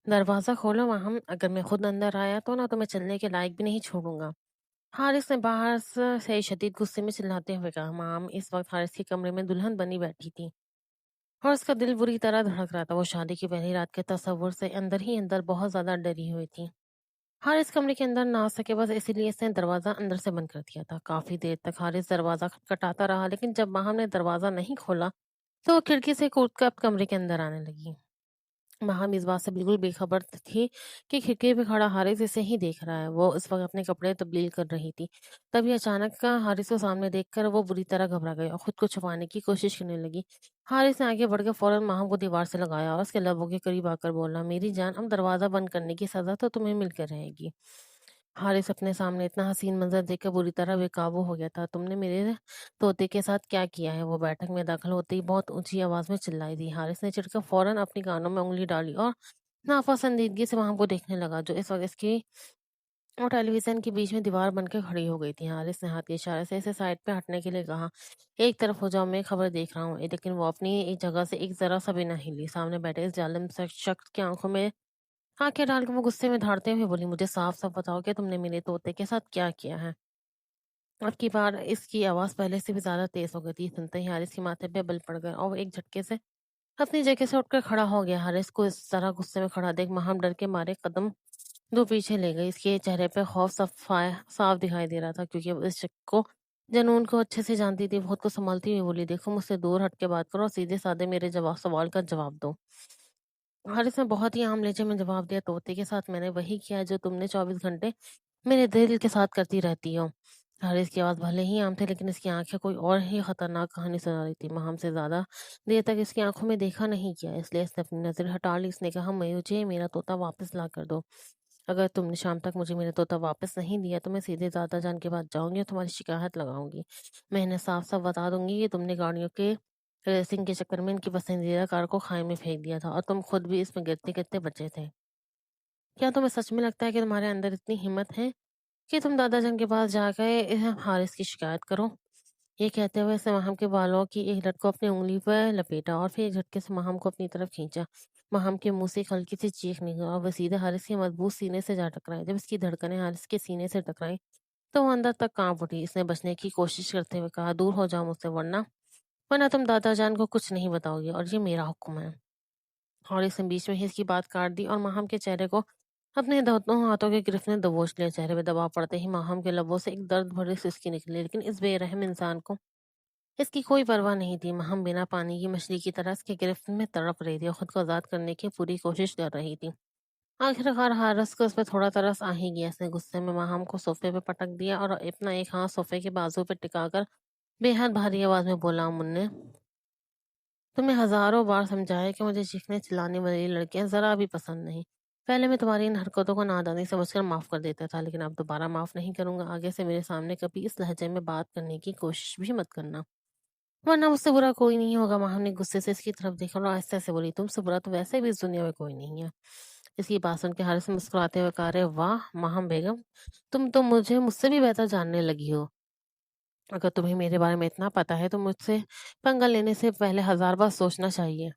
दरवाज़ा खोलो माहम, अगर मैं खुद अंदर आया तो ना तुम्हें चलने के लायक भी नहीं छोड़ूंगा। हारिस ने बाहर से शदीद गुस्से में चिल्लाते हुए कहा। माम इस वक्त हारिस के कमरे में दुल्हन बनी बैठी थी और उसका दिल बुरी तरह धड़क रहा था। वो शादी की पहली रात के तस्वुर से अंदर ही अंदर बहुत ज्यादा डरी हुई थी। हारिस कमरे के अंदर ना आ सके बस इसीलिए इसने दरवाजा अंदर से बंद कर दिया था। काफी देर तक हारिस दरवाजा खटखटाता रहा, लेकिन जब माहम ने दरवाजा नहीं खोला तो वो खिड़की से कूद कर कमरे के अंदर आने लगी। महम इस बात से बिल्कुल बेखबर थी कि खिड़की पे खड़ा हारिस इसे ही देख रहा है। वो इस वक्त अपने कपड़े तब्दील कर रही थी। तभी अचानक का हारिस को सामने देखकर वो बुरी तरह घबरा गई और खुद को छुपाने की कोशिश करने लगी। हारिस ने आगे बढ़कर फौरन महम को दीवार से लगाया और उसके लबों के करीब आकर बोला, मेरी जान, अब दरवाजा बंद करने की सजा तो तुम्हें मिलकर रहेगी। हारिस अपने सामने इतना हसीन मंजर देखकर बुरी तरह बेकाबू हो गया था। तुमने मेरे तोते के साथ क्या किया है? वो बैठक में दाखिल होते ही बहुत ऊंची आवाज में चिल्लाई थी। हारिस ने चिढ़कर फौरन अपनी कानों में उंगली डाली और नापसंदीदगी से वहां को देखने लगा, जो इस वक्त इसकी और टेलीविजन के बीच में दीवार बनकर खड़ी हो गई थी। हारिस ने हाथ के इशारे से इसे साइड पे हटने के लिए कहा, एक तरफ हो जाओ, मैं खबर देख रहा हूँ। लेकिन वो अपनी एक जगह से एक जरा सा भी ना हिली। सामने बैठे इस जालिम शख्स की आंखों में आंखें डाल के वो गुस्से में धाड़ते हुए बोली, मुझे साफ साफ बताओ कि तुमने मेरे तोते के साथ क्या किया है? अब की बार इसकी आवाज पहले से भी ज्यादा तेज हो गई थी। सुनते ही हारिस के माथे पे बल पड़ गए और वो एक झटके से अपनी जगह से उठकर खड़ा हो गया। हारिस को इस तरह गुस्से में खड़ा देख महम डर के मारे कदम दो पीछे ले गई। इसके चेहरे पे खौफ साफ दिखाई दे रहा था, क्योंकि वो इस शख्स को जनून को अच्छे से जानती थी। वो खुद को संभालती हुई बोली, देखो, मुझसे दूर हट के बात करो और सीधे साधे मेरे जवाब सवाल का जवाब दो। हारिस ने बहुत ही आम लहजे में जवाब दिया, तोते के साथ मैंने वही किया जो तुमने 24 घंटे मेरे दिल के साथ करती रहती हो। हारिस की आवाज भले ही आम थी, लेकिन इसकी आंखें कोई और ही खतरनाक कहानी सुना रही थी। माहम से ज्यादा देर तक इसकी आंखों में देखा नहीं किया, इसलिए इसने अपनी नजर हटा ली। इसने कहा, मुझे मेरा तोता वापस ला कर दो। अगर तुमने शाम तक मुझे मेरा तोता वापस नहीं दिया तो मैं सीधे दादा जान के पास जाऊंगी और तुम्हारी शिकायत लगाऊंगी। मैं इन्हें साफ साफ बता दूंगी कि तुमने गाड़ियों के रेसिंग के चक्कर में इनकी पसंदीदा कार को खाई में फेंक दिया था और तुम खुद भी इसमें गिरते गिरते बचे थे। क्या तुम्हें सच में लगता है कि तुम्हारे अंदर इतनी हिम्मत है कि तुम दादाजान के पास जाकर हारिस की शिकायत करो? ये कहते हुए उसने महम के बालों की एक लट को अपनी उंगली पर लपेटा और फिर एक झटके से महम को अपनी तरफ खींचा। महम के मुंह से एक हल्की सी चीख निकली और वह सीधे हारिस के मजबूत सीने से जा टकराई। जब इसकी धड़कनें हारिस के सीने से टकराई तो वो अंदर तक कांप उठी। इसने बचने की कोशिश करते हुए कहा, दूर हो जाओ मुझसे, वरना वरना तुम दादाजान को कुछ नहीं बताओगी और ये मेरा हुक्म है। और इसने बीच में ही इसकी बात काट दी और माहम के चेहरे को अपने दोनों हाथों के गिरफ्त ने दबोच लिया। चेहरे पे दबाव पड़ते ही माहम के लबों से एक दर्द भरी सिसकी निकली, लेकिन इस बेरहम इंसान को इसकी कोई परवाह नहीं थी। माहम बिना पानी की मछली की तरह इसके गिरफ्त में तड़प रही थी और खुद को आजाद करने की पूरी कोशिश कर रही थी। आखिरकार हारस को उस पर थोड़ा तरस आ ही गया। इसने गुस्से में माहम को सोफे पे पटक दिया और अपना एक हाथ सोफे के बाजू पे टिकाकर बेहद भारी आवाज में बोला, मुन्ने, तुम्हें हजारों बार समझाया कि मुझे चीखने चिल्लाने वाली लड़कियां जरा भी पसंद नहीं। पहले मैं तुम्हारी इन हरकतों को नादानी समझकर माफ कर देता था, लेकिन अब दोबारा माफ नहीं करूंगा। आगे से मेरे सामने कभी इस लहजे में बात करने की कोशिश भी मत करना, वरना मुझसे बुरा कोई नहीं होगा। माहम ने गुस्से से इसकी तरफ देखा और आहिस्ता से बोली, तुमसे बुरा तो वैसे भी इस दुनिया में कोई नहीं है। इसकी बात सुन के हारिस मुस्कुराते हुए कहा, अरे वाह माहम बेगम, तुम तो मुझे मुझसे भी बेहतर जानने लगी हो। अगर तुम्हें मेरे बारे में इतना पता है तो मुझसे पंगा लेने से पहले हजार बार सोचना चाहिए।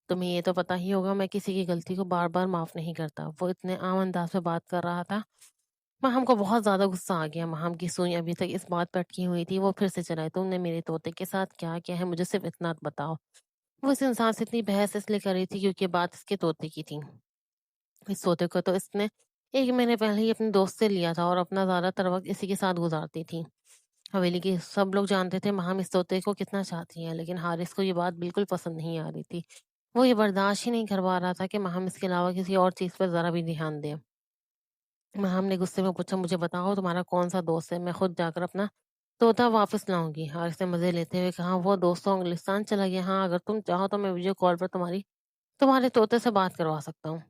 तुम्हें ये तो पता ही होगा मैं किसी की गलती को बार बार माफ नहीं करता। वो इतने आम अंदाज में बात कर रहा था, माहम को बहुत ज्यादा गुस्सा आ गया। माहम की सुई अभी तक इस बात पर अटकी हुई थी। वो फिर से चलाई, तुमने मेरे तोते के साथ क्या किया है, मुझे सिर्फ इतना बताओ। वो इस इंसान से इतनी बहस इसलिए कर रही थी क्योंकि बात इसके तोते की थी। इस तोते को तो इसने 1 महीने पहले ही अपने दोस्त से लिया था और अपना ज्यादातर वक्त इसी के साथ गुजारती थी। हवेली के सब लोग जानते थे माहम इस तोते को कितना चाहती है, लेकिन हारिस को ये बात बिल्कुल पसंद नहीं आ रही थी। वो ये बर्दाश्त ही नहीं कर पा रहा था कि माहम इसके अलावा किसी और चीज पर जरा भी ध्यान दे। माहम ने गुस्से में पूछा, मुझे बताओ तुम्हारा कौन सा दोस्त है, मैं खुद जाकर अपना तोता वापस लाऊंगी। हारिस ने मजे लेते हुए कहा, वो दोस्तों इंग्लिस्तान चला गया। हाँ, अगर तुम चाहो तो मैं वीडियो कॉल पर तुम्हारे तोते से बात करवा सकता हूँ।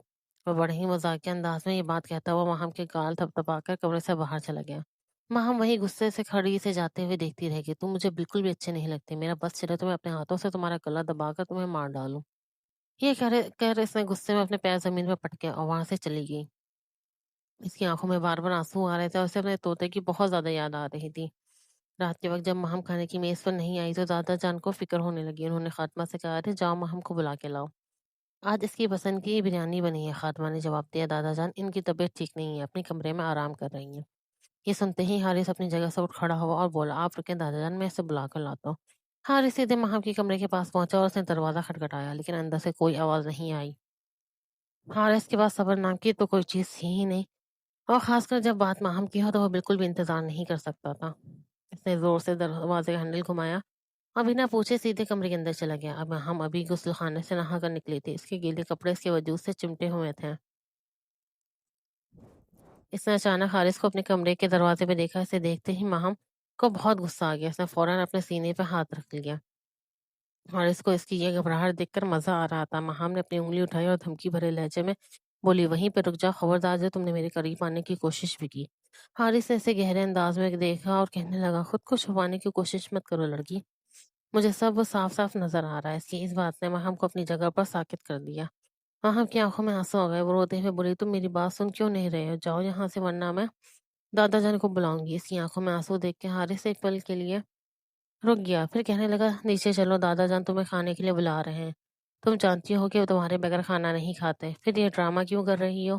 वह बड़े ही मजाकिया अंदाज में ये बात कहता हुआ माहम के गाल थपथपाकर कमरे से बाहर चला गया। माहम वही गुस्से से खड़ी से जाते हुए देखती रह गई। तुम मुझे बिल्कुल भी अच्छे नहीं लगते, मेरा बस चले तो मैं अपने हाथों से तुम्हारा गला दबाकर तुम्हें मार डालूं। ये कह रहे इसने गुस्से में अपने पैर जमीन पर पटके और वहां से चली गई। इसकी आंखों में बार बार आंसू आ रहे थे और उसे अपने तोते की बहुत ज्यादा याद आ रही थी। रात के वक्त जब माहम खाने की मेज पर नहीं आई तो दादा जान को फिक्र होने लगी। उन्होंने खात्मा से कहा था, जाओ माहम को बुला के लाओ। آج اس کی پسند کی بریانی بنی ہے، خاتمہ نے جواب دیا۔ دادا جان ان کی طبیعت ٹھیک نہیں ہے، اپنے کمرے میں آرام کر رہی ہیں۔ یہ سنتے ہی حارث اپنی جگہ سے اٹھ کھڑا ہوا اور بولا، آپ رکیں دادا جان، میں اسے بلا کر لاتا ہوں۔ حارث سیدھے ماہم کے کمرے کے پاس پہنچا اور اس نے دروازہ کھٹکھٹایا، لیکن اندر سے کوئی آواز نہیں آئی۔ حارث کے پاس صبر نام کی تو کوئی چیز تھی ہی نہیں، اور خاص کر جب بات ماہم کی ہو تو وہ بالکل بھی انتظار نہیں کر سکتا تھا۔ اس نے زور سے دروازے کا ہینڈل گھمایا اور بنا پوچھے سیدھے کمرے کے اندر چلا گیا۔ اب ہم ابھی غسل خانے سے نہا کر نکلی تھی، اس کے گیلے کپڑے اس کے وجود سے چمٹے ہوئے تھے۔ اس نے اچانک حارث کو اپنے کمرے کے دروازے پہ دیکھا۔ اسے دیکھتے ہی ماہم کو بہت غصہ آ گیا۔ اس نے فوراً اپنے سینے پہ ہاتھ رکھ لیا۔ حارث کو اس کی یہ گھبراہٹ دیکھ کر مزہ آ رہا تھا۔ ماہم نے اپنی انگلی اٹھائی اور دھمکی بھرے لہجے میں بولی، وہیں پہ رک جا، خبردار جو تم نے میرے قریب آنے کی کوشش بھی کی۔ حارث نے اسے گہرے انداز میں دیکھا اور کہنے لگا، خود کو چھپانے کی کوشش مت کرو لڑکی، مجھے سب صاف صاف نظر آ رہا ہے۔ اس کی اس بات نے ماہم کو اپنی جگہ پر ساکت کر دیا۔ ماہم کی آنکھوں میں آنسو آ گئے۔ وہ روتے ہوئے بولی، تم میری بات سن کیوں نہیں رہے ہو؟ جاؤ یہاں سے ورنہ میں دادا جان کو بلاؤں گی۔ اس کی آنکھوں میں آنسو دیکھ کے حارث ایک پل کے لیے رک گیا، پھر کہنے لگا، نیچے چلو، دادا جان تمہیں کھانے کے لیے بلا رہے ہیں۔ تم جانتی ہو کہ وہ تمہارے بغیر کھانا نہیں کھاتے، پھر یہ ڈرامہ کیوں کر رہی ہو؟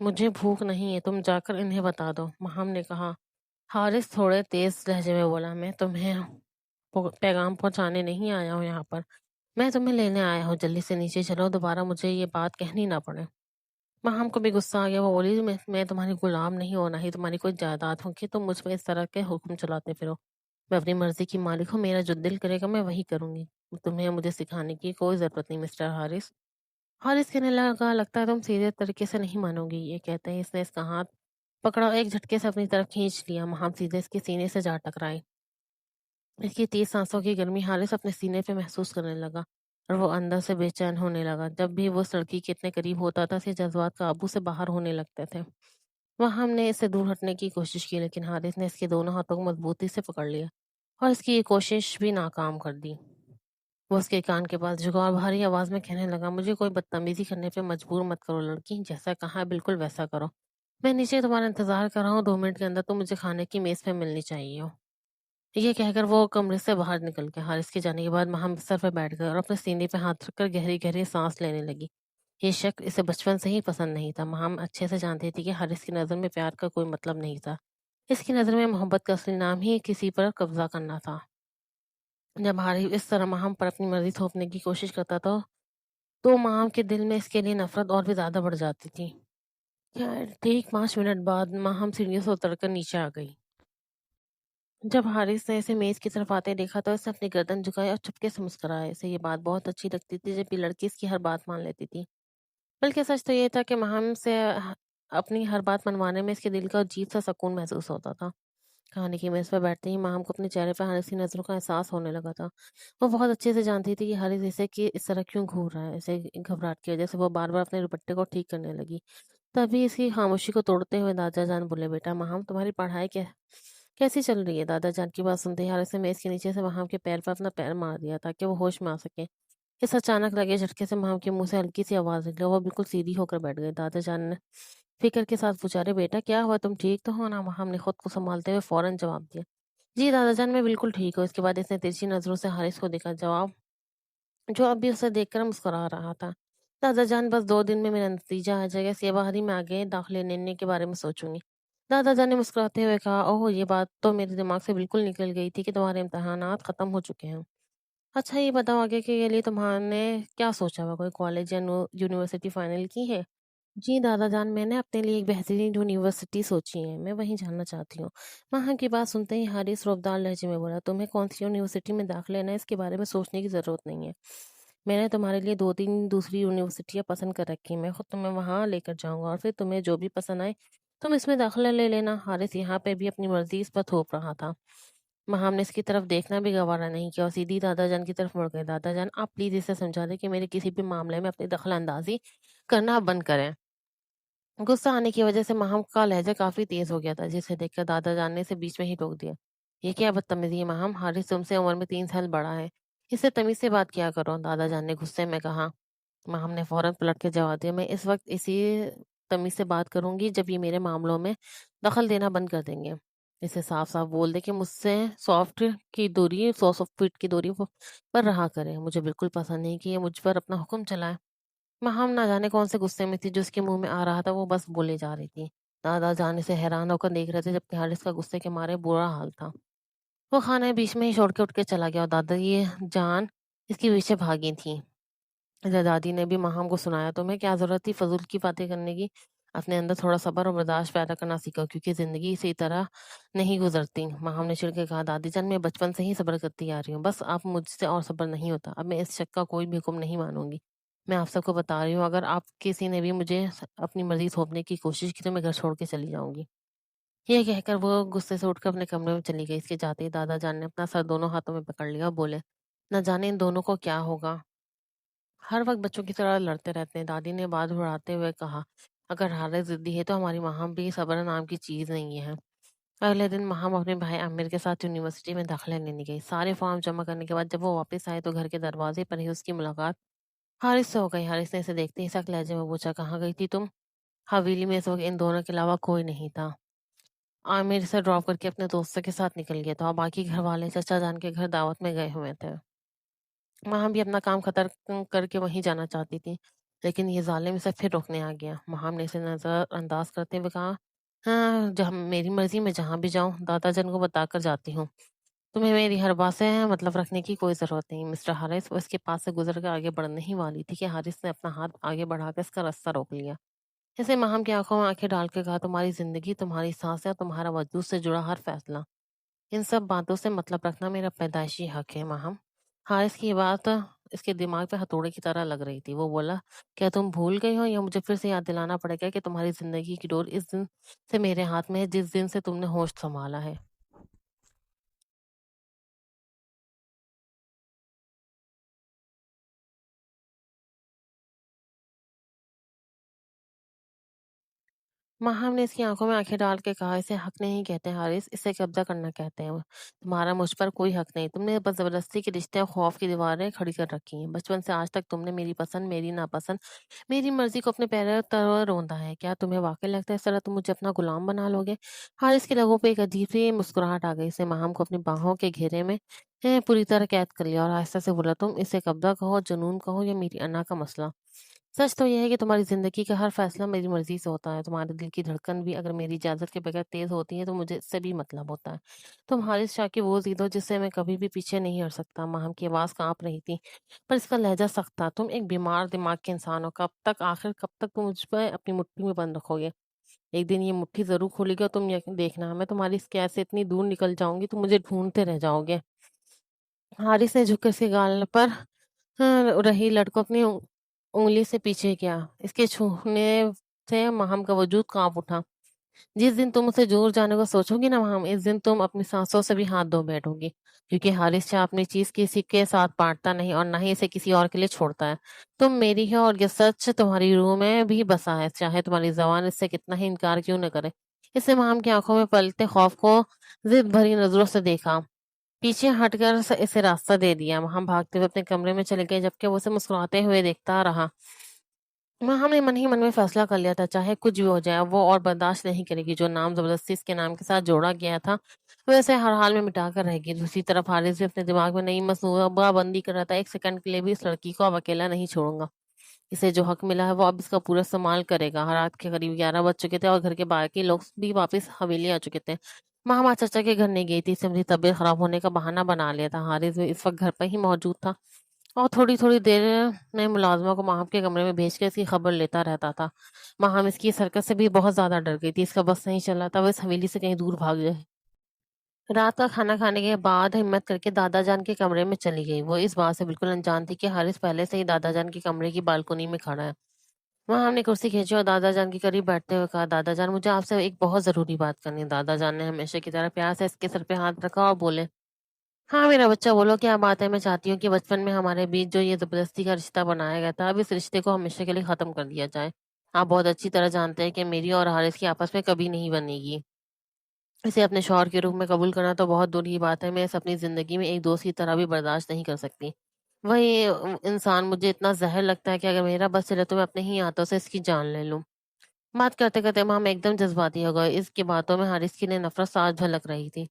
مجھے بھوک نہیں ہے، تم جا کر انہیں بتا دو، ماہم نے کہا۔ حارث تھوڑے تیز لہجے میں بولا، میں تمہیں پیغام پہنچانے نہیں آیا ہوں یہاں پر، میں تمہیں لینے آیا ہوں۔ جلدی سے نیچے چلو، دوبارہ مجھے یہ بات کہنی نہ پڑے۔ ماہم کو بھی غصہ آ گیا۔ وہ بولی، میں تمہاری غلام نہیں ہوں، نہ ہی تمہاری کوئی جائیداد ہوں کہ تم مجھ پہ اس طرح کے حکم چلاتے پھرو۔ میں اپنی مرضی کی مالک ہوں، میرا جو دل کرے گا میں وہی کروں گی۔ تمہیں مجھے سکھانے کی کوئی ضرورت نہیں مسٹر حارث۔ حارث کہنے لگا، لگتا ہے تم سیدھے طریقے سے نہیں مانو گی۔ یہ کہتے ہیں اس نے اس کا ہاتھ پکڑا اور ایک جھٹکے سے اپنی طرف کھینچ لیا۔ ماہم سیدھے اس کے سینے سے جا ٹکرائی۔ اس کی تیز سانسوں کی گرمی حارث اپنے سینے پہ محسوس کرنے لگا اور وہ اندر سے بے چین ہونے لگا۔ جب بھی وہ اس لڑکی کے اتنے قریب ہوتا تھا، اسے جذبات قابو سے باہر ہونے لگتے تھے۔ ہم نے اس سے دور ہٹنے کی کوشش کی، لیکن حارث نے اس کے دونوں ہاتھوں کو مضبوطی سے پکڑ لیا اور اس کی یہ کوشش بھی ناکام کر دی۔ وہ اس کے کان کے پاس جھکا اور بھاری آواز میں کہنے لگا، مجھے کوئی بدتمیزی کرنے پہ مجبور مت کرو لڑکی، جیسا کہا ہے بالکل ویسا کرو۔ میں نیچے تمہارا انتظار کر رہا ہوں، 2 منٹ کے اندر تم مجھے کھانے کی میز پہ ملنی چاہیے ہو۔ یہ کہہ کر وہ کمرے سے باہر نکل گیا۔ حارث کے جانے کے بعد ماہم بستر پہ بیٹھ گئے اور اپنے سینے پہ ہاتھ رکھ کر گہری گہری سانس لینے لگی۔ یہ شک اسے بچپن سے ہی پسند نہیں تھا۔ ماہم اچھے سے جانتی تھی کہ حارث کی نظر میں پیار کا کوئی مطلب نہیں تھا۔ اس کی نظر میں محبت کا اصلی نام ہی کسی پر قبضہ کرنا تھا۔ جب حارث اس طرح ماہم پر اپنی مرضی تھوپنے کی کوشش کرتا تھا تو ماہم کے دل میں اس کے لیے نفرت اور بھی زیادہ بڑھ جاتی تھی۔ خیر، ٹھیک 5 منٹ بعد ماہم سیڑھیوں سے اتر کر نیچے آ گئی۔ جب حارث نے اسے میز کی طرف آتے دیکھا تو اس نے اپنی گردن جھکائی اور چپکے سے مسکرایا۔ اسے یہ بات بہت اچھی لگتی تھی جب یہ لڑکی اس کی ہر بات مان لیتی تھی۔ بلکہ سچ تو یہ تھا کہ ماہم سے اپنی ہر بات منوانے میں اس کے دل کا عجیب سا سکون محسوس ہوتا تھا۔ کھانے کی میز پر بیٹھتے ہی ماہم کو اپنے چہرے پر حارث کی نظروں کا احساس ہونے لگا تھا۔ وہ بہت اچھے سے جانتی تھی کہ حارث اسے کہ اس طرح کیوں گھور رہا ہے۔ اسے گھبراہٹ کی وجہ سے وہ بار بار اپنے دوپٹے کو ٹھیک کرنے لگی۔ تبھی اس کی خاموشی کو توڑتے ہوئے دادا جان بولے، بیٹا ماہم تمہاری پڑھائی کیسی چل رہی ہے؟ دادا جان کی بات سنتے ہی حارث نے میز کے نیچے سے ماہم کے پیر پر اپنا پیر مار دیا تاکہ وہ ہوش میں آ سکے۔ اس اچانک لگے جھٹکے سے ماہم کے منہ سے ہلکی سی آواز نکلی، وہ بالکل سیدھی ہو کر بیٹھ گئی۔ دادا جان نے فکر کے ساتھ پوچھا، رے بیٹا کیا ہوا، تم ٹھیک تو ہو نا؟ ماہم نے خود کو سنبھالتے ہوئے فوراً جواب دیا، جی دادا جان میں بالکل ٹھیک ہوں۔ اس کے بعد اس نے ترچھی نظروں سے حارث کو دیکھا، جواب جو اب بھی اسے دیکھ کر مسکرا رہا تھا۔ دادا جان بس 2 دن میں میرا نتیجہ آ جائے گا، اس کے بعد ہی میں آگے داخلے لینے کے بارے میں سوچوں گی۔ دادا جان نے مسکراتے ہوئے کہا، اوہ یہ بات تو میرے دماغ سے بالکل نکل گئی تھی کہ تمہارے امتحانات ختم ہو چکے ہیں۔ اچھا یہ بتاؤ آگے کے لیے تمہارے نے کیا سوچا ہوا، کوئی کالج یا یونیورسٹی فائنل کی ہے؟ جی دادا جان میں نے اپنے لیے ایک بہترین یونیورسٹی سوچی ہے، میں وہیں جانا چاہتی ہوں۔ ماہم کی بات سنتے ہی حارث رعبدار لہجے میں بولا، تمہیں کون سی یونیورسٹی میں داخلہ لینا ہے اس کے بارے میں سوچنے کی ضرورت نہیں ہے۔ میں نے تمہارے لیے 2 3 دوسری یونیورسٹیاں پسند کر رکھی ہیں، میں خود تمہیں وہاں لے کر جاؤں گا اور پھر تمہیں جو بھی پسند آئے تم اس میں داخلہ لے لینا۔ حارث یہاں پہ بھی اپنی مرضی اس پر تھوپ رہا تھا۔ ماہم نے اس کی طرف دیکھنا بھی گوارا نہیں کیا اور سیدھی دادا جان کی طرف مڑ گئے۔ دادا جان آپ پلیز اسے سمجھا دیں کہ میرے کسی بھی معاملے میں اپنی دخل اندازی کرنا بند کریں۔ غصہ آنے کی وجہ سے ماہم کا لہجہ کافی تیز ہو گیا تھا، جسے دیکھ کر دادا جان نے اسے بیچ میں ہی ٹوک دیا۔ یہ کیا بدتمیزی ہے ماہم، حارث تم سے عمر میں 3 سال بڑا ہے، اس سے تمیز سے بات کیا کرو، دادا جان نے غصے میں کہا۔ ماہم نے فوراً پلٹ کے جواب دیا، میں اس وقت اسی تمیز سے بات کروں گی جب یہ میرے معاملوں میں دخل دینا بند کر دیں گے۔ اسے صاف صاف بول دے کہ مجھ سے سافٹ کی دوری 100 فٹ کی دوری پر رہا کرے، مجھے بالکل پسند نہیں کہ یہ مجھ پر اپنا حکم چلائے۔ ماہام نہ جانے کون سے غصے میں تھی جو اس کے منہ میں آ رہا تھا، وہ بس بولے جا رہی تھی۔ دادا جان اسے حیران ہو کر دیکھ رہے تھے، جبکہ حارث کا غصے کے مارے برا حال تھا۔ وہ خانہ بیچ میں ہی چھوڑ کے اٹھ کے چلا گیا اور دادا یہ جان اس کے پیچھے بھاگی تھی۔ دادی نے بھی ماہام کو سنایا، تمہیں کیا ضرورت تھی فضول کی باتیں کرنے کی؟ اپنے اندر تھوڑا صبر اور برداشت پیدا کرنا سیکھو، کیونکہ زندگی اسی طرح نہیں گزرتی۔ ماہام نے چڑ کے کہا، دادی جان میں بچپن سے ہی صبر کرتی آ رہی ہوں، بس آپ مجھ سے اور صبر نہیں ہوتا۔ اب میں اس شک کا کوئی بھی حکم نہیں مانوں گی۔ میں آپ سب کو بتا رہی ہوں، اگر آپ کسی نے بھی مجھے اپنی مرضی تھوپنے کی کوشش کی تو میں گھر چھوڑ کے چلی جاؤں گی۔ یہ کہہ کر وہ غصے سے اٹھ کر اپنے کمرے میں چلی گئی۔ اس کے جاتے ہی دادا جان نے اپنا سر دونوں ہاتھوں میں پکڑ لیا اور بولے، نہ جانے ان دونوں کو کیا ہوگا، ہر وقت بچوں کی طرح لڑتے رہتے ہیں۔ دادی نے بات بڑھاتے ہوئے کہا، اگر حالت ضدی ہے تو ہماری ماہم بھی صبر نام کی چیز نہیں ہے۔ اگلے دن ماہم اپنے بھائی عامر کے ساتھ یونیورسٹی میں داخلہ لینے گئی۔ سارے فارم جمع کرنے کے بعد جب وہ واپس آئے تو گھر کے دروازے پر ہی اس کی ملاقات حارث سے ہو گئی۔ حارث نے اسے دیکھتے ہی سخت لہجے میں پوچھا، کہاں گئی تھی تم؟ حویلی میں اس وقت ان دونوں کے علاوہ کوئی نہیں تھا۔ عامر سے ڈراپ کر کے اپنے دوستوں کے ساتھ نکل گیا تھا اور باقی گھر والے چچا جان کے گھر دعوت میں گئے ہوئے تھے۔ ماہم بھی اپنا کام ختم کر کے وہیں جانا چاہتی تھی، لیکن یہ ظالم اسے پھر روکنے آ گیا۔ ماہم نے اسے نظر انداز کرتے ہوئے کہا، ہاں جہاں میری مرضی میں جہاں بھی جاؤں دادا جن کو بتا کر جاتی ہوں، تمہیں میری ہر بات سے مطلب رکھنے کی کوئی ضرورت نہیں۔ مسٹر حارث وہ اس کے پاس سے گزر کر آگے بڑھنے ہی والی تھی کہ حارث نے اپنا ہاتھ آگے بڑھا کر اس کا راستہ روک لیا۔ اسے ماہم کی آنکھوں میں آنکھیں ڈال کے کہا، تمہاری زندگی، تمہاری سانسیں اور تمہارا وجود سے جڑا ہر فیصلہ، ان سب باتوں سے مطلب رکھنا میرا پیدائشی حق ہے ماہم۔ حارث کی یہ بات اس کے دماغ پہ ہتھوڑے کی طرح لگ رہی تھی۔ وہ بولا، کیا تم بھول گئی ہو یا مجھے پھر سے یاد دلانا پڑے گا کہ تمہاری زندگی کی ڈور اس دن سے میرے ہاتھ میں ہے، جس دن سے تم نے ہوش سنبھالا ہے۔ ماہم نے اس کی آنکھوں میں آنکھیں ڈال کے کہا، اسے حق نہیں کہتے حارث، اسے قبضہ کرنا کہتے ہیں۔ تمہارا مجھ پر کوئی حق نہیں، تم نے بس زبردستی کے رشتے اور خوف کی دیواریں کھڑی کر رکھی ہیں۔ بچپن سے آج تک تم نے میری پسند، میری ناپسند، میری مرضی کو اپنے پیروں تلے روندا ہے۔ کیا تمہیں واقعی لگتا ہے اس طرح تم مجھے اپنا غلام بنا لو گے؟ حارث کے لبوں پہ ایک عجیب سی مسکراہٹ آ گئی۔ اسے ماہم کو اپنی باہوں کے گھیرے میں پوری طرح قید کر لیا اور آہستہ سے بولا، تم اسے قبضہ کہو، جنون کہو یا میری انا کا مسئلہ، سچ تو یہ ہے کہ تمہاری زندگی کا ہر فیصلہ میری مرضی سے ہوتا ہے۔ تمہارے دل کی دھڑکن بھی اگر میری اجازت کے بغیر تیز ہوتی ہے تو مجھے اس سے بھی مطلب ہوتا ہے۔ تم حارث شاہ کی وہ ضد ہو جس سے میں کبھی بھی پیچھے نہیں ہٹ سکتا۔ ماہم کی آواز کانپ رہی تھی، پر اس کا لہجہ سخت تھا۔ تم ایک بیمار دماغ کے انسان ہو، کب تک تم مجھ پہ اپنی مٹھی میں بند رکھو گے؟ ایک دن یہ مٹھی ضرور کھولے گی اور تم دیکھنا، میں تمہاری اس قید سے اتنی دور نکل جاؤں گی تم مجھے ڈھونڈتے رہ جاؤ گے۔ حارث نے جھک کر اس کے گال پر رہی لٹ کو اپنی انگلی سے پیچھے کیا۔ اس کے چھونے سے ماہم کا وجود کانپ اٹھا۔ جس دن تم اسے دور جانے کو سوچو گی نا ماہم، اس دن تم اپنی سانسوں سے بھی ہاتھ دھو بیٹھو گی، کیونکہ حارث شاہ اپنی چیز کسی کے ساتھ بانٹتا نہیں اور نہ ہی اسے کسی اور کے لیے چھوڑتا ہے۔ تم میری ہو اور یہ سچ تمہاری روح میں بھی بسا ہے، چاہے تمہاری زبان اس سے کتنا ہی انکار کیوں نہ کرے۔ اس نے ماہم کی آنکھوں میں پلتے خوف کو ضد بھری نظروں سے دیکھا، پیچھے ہٹ کر اسے راستہ دے دیا۔ ماہم بھاگتے ہوئے اپنے کمرے میں چلے گئے، جبکہ وہ اسے مسکراتے ہوئے دیکھتا رہا۔ ہم نے من ہی من میں فیصلہ کر لیا تھا، چاہے کچھ بھی ہو جائے وہ اور برداشت نہیں کرے گی۔ جو نام زبردستی اس کے نام کے ساتھ جوڑا گیا تھا وہ اسے ہر حال میں مٹا کر رہے گی۔ دوسری طرف حارث بھی اپنے دماغ میں نئی منصوبہ بندی کر رہا تھا، ایک سیکنڈ کے لیے بھی اس لڑکی کو اب اکیلا نہیں چھوڑوں گا۔ اسے جو حق ملا ہے وہ اب اس کا پورا استعمال کرے گا۔ رات کے قریب 11 بج چکے تھے اور گھر کے باقی لوگ بھی واپس حویلی آ چکے تھے۔ ماما چچا کے گھر نہیں گئی تھی، اسے اپنی طبیعت خراب ہونے کا بہانہ بنا لیا تھا۔ حارث بھی اس وقت گھر پہ ہی موجود تھا اور تھوڑی تھوڑی دیر میں ملازمہ کو ماہم کے کمرے میں بھیج کے اس کی خبر لیتا رہتا تھا۔ ماہم اس کی اس حرکت سے بھی بہت زیادہ ڈر گئی تھی، اس کا بس نہیں چل رہا تھا وہ اس حویلی سے کہیں دور بھاگ جائے۔ رات کا کھانا کھانے کے بعد ہمت کر کے دادا جان کے کمرے میں چلی گئی۔ وہ اس بات سے بالکل انجان تھی کہ حارث پہلے سے ہی دادا جان کے کمرے کی بالکنی میں کھڑا ہے۔ وہاں ہم نے کرسی کھینچی اور دادا جان کے قریب بیٹھتے ہوئے کہا، دادا جان مجھے آپ سے ایک بہت ضروری بات کرنی ہے۔ دادا جان نے ہمیشہ کی طرح پیار سے اس کے سر پہ ہاتھ رکھا اور بولے، ہاں میرا بچہ بولو کیا بات ہے۔ میں چاہتی ہوں کہ بچپن میں ہمارے بیچ جو یہ زبردستی کا رشتہ بنایا گیا تھا اب اس رشتے کو ہمیشہ کے لیے ختم کر دیا جائے۔ آپ بہت اچھی طرح جانتے ہیں کہ میری اور حارث کی آپس میں کبھی نہیں بنے گی۔ اسے اپنے شوہر کے روپ میں قبول کرنا تو بہت دور کی بات ہے، میں اسے اپنی زندگی میں ایک دوست کی طرح بھی برداشت نہیں کر سکتی۔ وہی انسان مجھے اتنا زہر لگتا ہے کہ اگر میرا بس چلے تو میں اپنے ہی ہاتھوں سے اس کی جان لے لوں۔ बात करते-करते हम एकदम जज़्बाती हो गए। इसकी बातों में हारिस की लिए नफ़रत साफ झलक रही थी।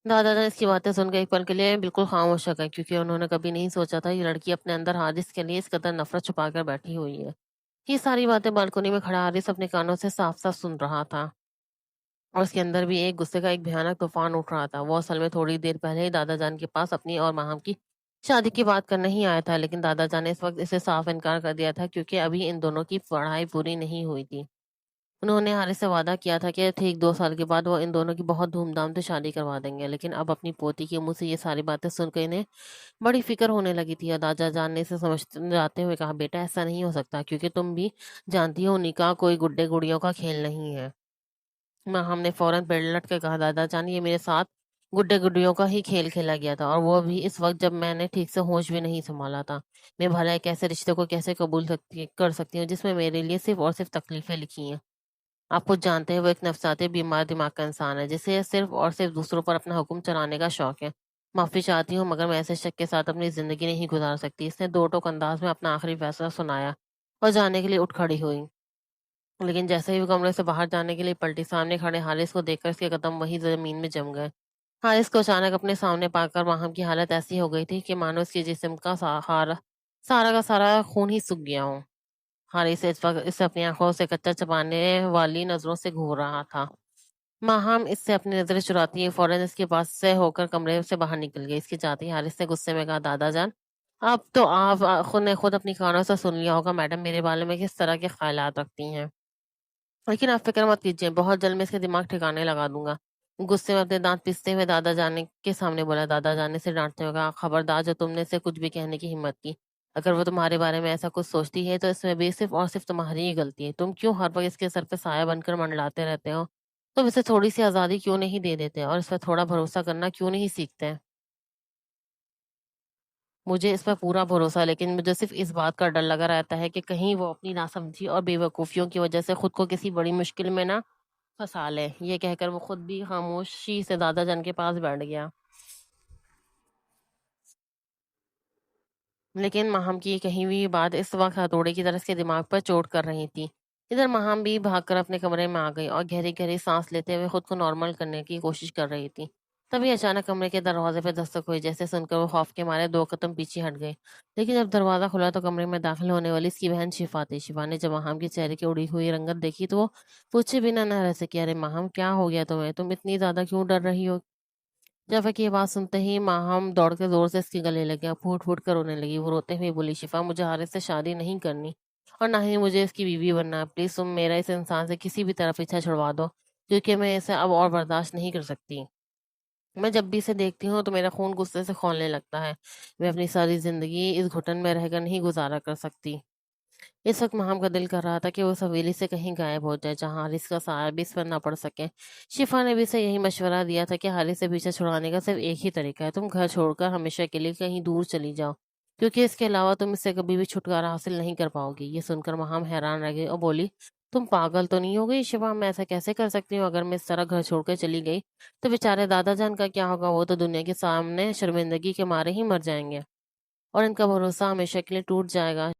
दादा जान इसकी बातें सुनकर एक पल के लिए बिल्कुल खामोश हो गए, क्योंकि उन्होंने कभी नहीं सोचा था ये लड़की अपने अंदर हारिस के लिए इस कदर नफ़रत छुपा कर बैठी हुई है। ये सारी बातें बालकनी में खड़ा हारिस अपने कानों से साफ-साफ सुन रहा था, और उसके अंदर भी एक गुस्से का एक भयानक तूफ़ान उठ रहा था। वो असल में थोड़ी देर पहले ही दादा जान के पास अपनी और माहम की शादी की बात करने ही आया था, लेकिन दादा जान ने इस वक़्त इसे साफ इनकार कर दिया था, क्योंकि अभी इन दोनों की पढ़ाई पूरी नहीं हुई थी। उन्होंने हारिस से वादा किया था कि ठीक 2 साल के बाद वो इन दोनों की बहुत धूमधाम से शादी करवा देंगे, लेकिन अब अपनी पोती के मुँह से ये सारी बातें सुनकर इन्हें बड़ी फ़िक्र होने लगी थी, और दादा जान ने इसे समझाते हुए कहा, "बेटा, ऐसा नहीं हो सकता, क्योंकि तुम भी जानती हो निकाह कोई गुड्डे-गुड़ियों का खेल नहीं है।" माँ हमने फ़ौरन पलट कर कहा, "दादा जान, ये मेरे साथ गुड्डे-गुडियों का ही खेल खेला गया था, और वो भी इस वक़्त जब मैंने ठीक से होश भी नहीं सँभाला था। मैं भला एक ऐसे रिश्ते को कैसे कबूल कर सकती हूँ जिसमें मेरे लिए सिर्फ़ और सिर्फ़ तकलीफ़ें लिखी हैं। आप खुद जानते हैं वो एक नफ़्सियाती बीमार दिमाग का इंसान है, जिसे सिर्फ़ और सिर्फ़ दूसरों पर अपना हुक्म चलाने का शौक है। माफ़ी चाहती हूँ, मगर मैं ऐसे शख़्स के साथ अपनी ज़िंदगी नहीं गुज़ार सकती।" इसने दो टोक अंदाज़ में अपना आखिरी फ़ैसला सुनाया और जाने के लिए उठ खड़ी हुई। लेकिन जैसे ही वो कमरे से बाहर जाने के लिए पलटी, सामने खड़े हारिस को देखकर उसके कदम वहीं ज़मीन में जम गए। हारिस को अचानक अपने सामने पाकर माहम की हालत ऐसी हो गई थी कि मानो उसके जिस्म का सारा का सारा खून ही सूख गया हो। हारिस इस वक़्त इसे अपनी आँखों से कच्चा चबाने वाली नज़रों से घूर रहा था। माहम इससे अपनी नज़रें चुराती ही फ़ौरन इसके पास से होकर कमरे से बाहर निकल गई। इसके जाते ही हारिस ने गुस्से में कहा, "दादा जान, अब तो आप खुद ने खुद अपनी कानों से सुन लिया होगा मैडम मेरे बारे में किस तरह के ख़्यालात रखती हैं। लेकिन आप फ़िक्र मत कीजिए, बहुत जल्द मैं इसके दिमाग ठिकाने लगा दूँगा।" गुस्से में अपने दाँत पीसते हुए दादा जान के सामने बोला। दादा जान ने इसे डाँटते हुए कहा, "खबरदार, जो तुमने इसे कुछ भी कहने की हिम्मत की। अगर वो तुम्हारे बारे में ऐसा कुछ सोचती है, तो इसमें भी सिर्फ़ और सिर्फ़ तुम्हारी ही गलती है। तुम क्यों हर वक़्त इसके सर पे साया बनकर मंडलाते रहते हो? तुम इसे थोड़ी-सी आज़ादी क्यों नहीं दे देते, और इस पे थोड़ा भरोसा करना क्यों नहीं सीखते?" मुझे इस पर पूरा भरोसा है, लेकिन मुझे सिर्फ़ इस बात का डर लगा रहता है कि कहीं वो अपनी नासमझी और बेवकूफ़ियों की वज़ह से खुद को किसी बड़ी मुश्किल में ना फँसा ले। ये कहकर वो खुद भी खामोशी से दादा जान के पास बैठ गया। लेकिन माहम की कही हुई बात इस वक़्त हथौड़े की तरह उसके दिमाग पर चोट कर रही थी। इधर माहम भी भागकर अपने कमरे में आ गई और गहरी-गहरी साँस लेते हुए खुद को नॉर्मल करने की कोशिश कर रही थी। तभी अचानक कमरे के दरवाज़े पे दस्तक हुई, जैसे सुनकर वो खौफ के मारे 2 कदम पीछे हट गई। लेकिन जब दरवाज़ा खुला तो कमरे में दाखिल होने वाली उसकी बहन शिफ़ा थी। शिफ़ा ने जब माहम के चेहरे की उड़ी हुई रंगत देखी तो वो पूछे बिना न रह सकी, "अरे माहम, क्या हो गया तुम्हें? तुम इतनी ज़्यादा क्यों डर रही हो?" जाफ़ा की ये बात सुनते ही माहम दौड़ के ज़ोर से इसके गले लगी और फूट-फूट कर रोने लगी। वो रोते हुए बोली, "शिफ़ा, मुझे हारिस से शादी नहीं करनी, और ना ही मुझे इसकी बीवी बनना है। प्लीज़ तुम मेरा इस इंसान से किसी भी तरह पीछा छुड़वा दो, क्योंकि मैं इसे अब और बर्दाश्त नहीं कर सकती। मैं जब भी इसे देखती हूँ तो मेरा खून गुस्से से खौलने लगता है। मैं अपनी सारी ज़िंदगी इस घुटन में रहकर नहीं गुज़ारा कर सकती।" इस वक्त महम का दिल कर रहा था कि वो उस हवेली से कहीं गायब हो जाए, जहाँ हारिस का साया भी इस पर ना पड़ सके। शिफा ने भी इसे यही मशवरा दिया था कि हारिस से पीछा छुड़ाने का सिर्फ एक ही तरीका है, तुम घर छोड़कर हमेशा के लिए कहीं दूर चली जाओ, क्योंकि इसके अलावा तुम इससे कभी भी छुटकारा हासिल नहीं कर पाओगी। ये सुनकर महम हैरान रह गई और बोली, "तुम पागल तो नहीं हो गई शिफा? मैं ऐसा कैसे कर सकती हूँ? अगर मैं इस तरह घर छोड़कर चली गई तो बेचारे दादा जान का क्या होगा? वो तो दुनिया के सामने शर्मिंदगी के मारे ही मर जाएंगे, और इनका भरोसा हमेशा के लिए टूट जाएगा।"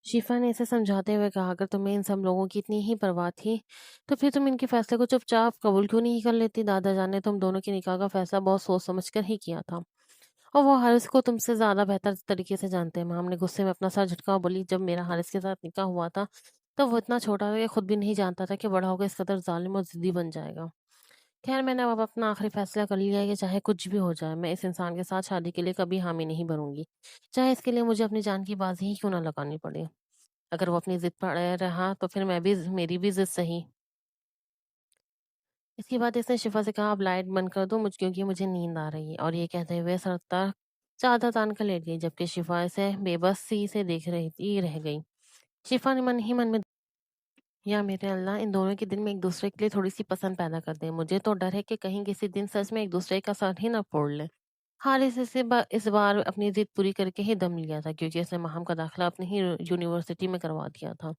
शिफा ने इसे समझाते हुए कहा, "अगर तुम्हें इन सब लोगों की इतनी ही परवाह थी, तो फिर तुम इनके फैसले को चुपचाप कबूल क्यों नहीं कर लेती? दादा जान ने तुम दोनों के निकाह का फैसला बहुत सोच समझ कर ही किया था, और वो हारिस को तुमसे ज़्यादा बेहतर तरीके से जानते हैं।" माम ने गुस्से में अपना सर झटका और बोली, "जब मेरा हारिस के साथ निकाह हुआ था, तब वो इतना छोटा था कि खुद भी नहीं जानता था कि बड़ा होकर इस कदर ज़ालिम और ज़िद्दी बन जाएगा। खैर, मैंने अब अपना आखिरी फैसला कर लिया है कि चाहे कुछ भी हो जाए, मैं इस इंसान के साथ शादी के लिए कभी हामी नहीं भरूंगी, चाहे इसके लिए मुझे अपनी जान की बाजी ही क्यों ना लगानी पड़े। अगर वो अपनी ज़िद पर अड़े रहा तो फिर मैं भी मेरी भी ज़िद सही।" इसके बाद इसने शिफ़ा से कहा, "अब लाइट बंद कर दो क्योंकि मुझे नींद आ रही है।" और ये कहते हुए सर पर चादर तान कर लेट गई, जबकि शिफ़ा इसे बेबसी से देख रही रह गई। शिफ़ा ने मन ही मन में, "या मेरे अल्लाह, इन दोनों के दिल में एक दूसरे के लिए थोड़ी सी पसंद पैदा कर दे। मुझे तो डर है कि कहीं किसी दिन सच में एक दूसरे का सर ही ना फोड़ ले।" हारिस इस बार अपनी ज़िद पूरी करके ही दम लिया था, क्योंकि उसने महम का दाखिला अपनी ही यूनिवर्सिटी में करवा दिया था।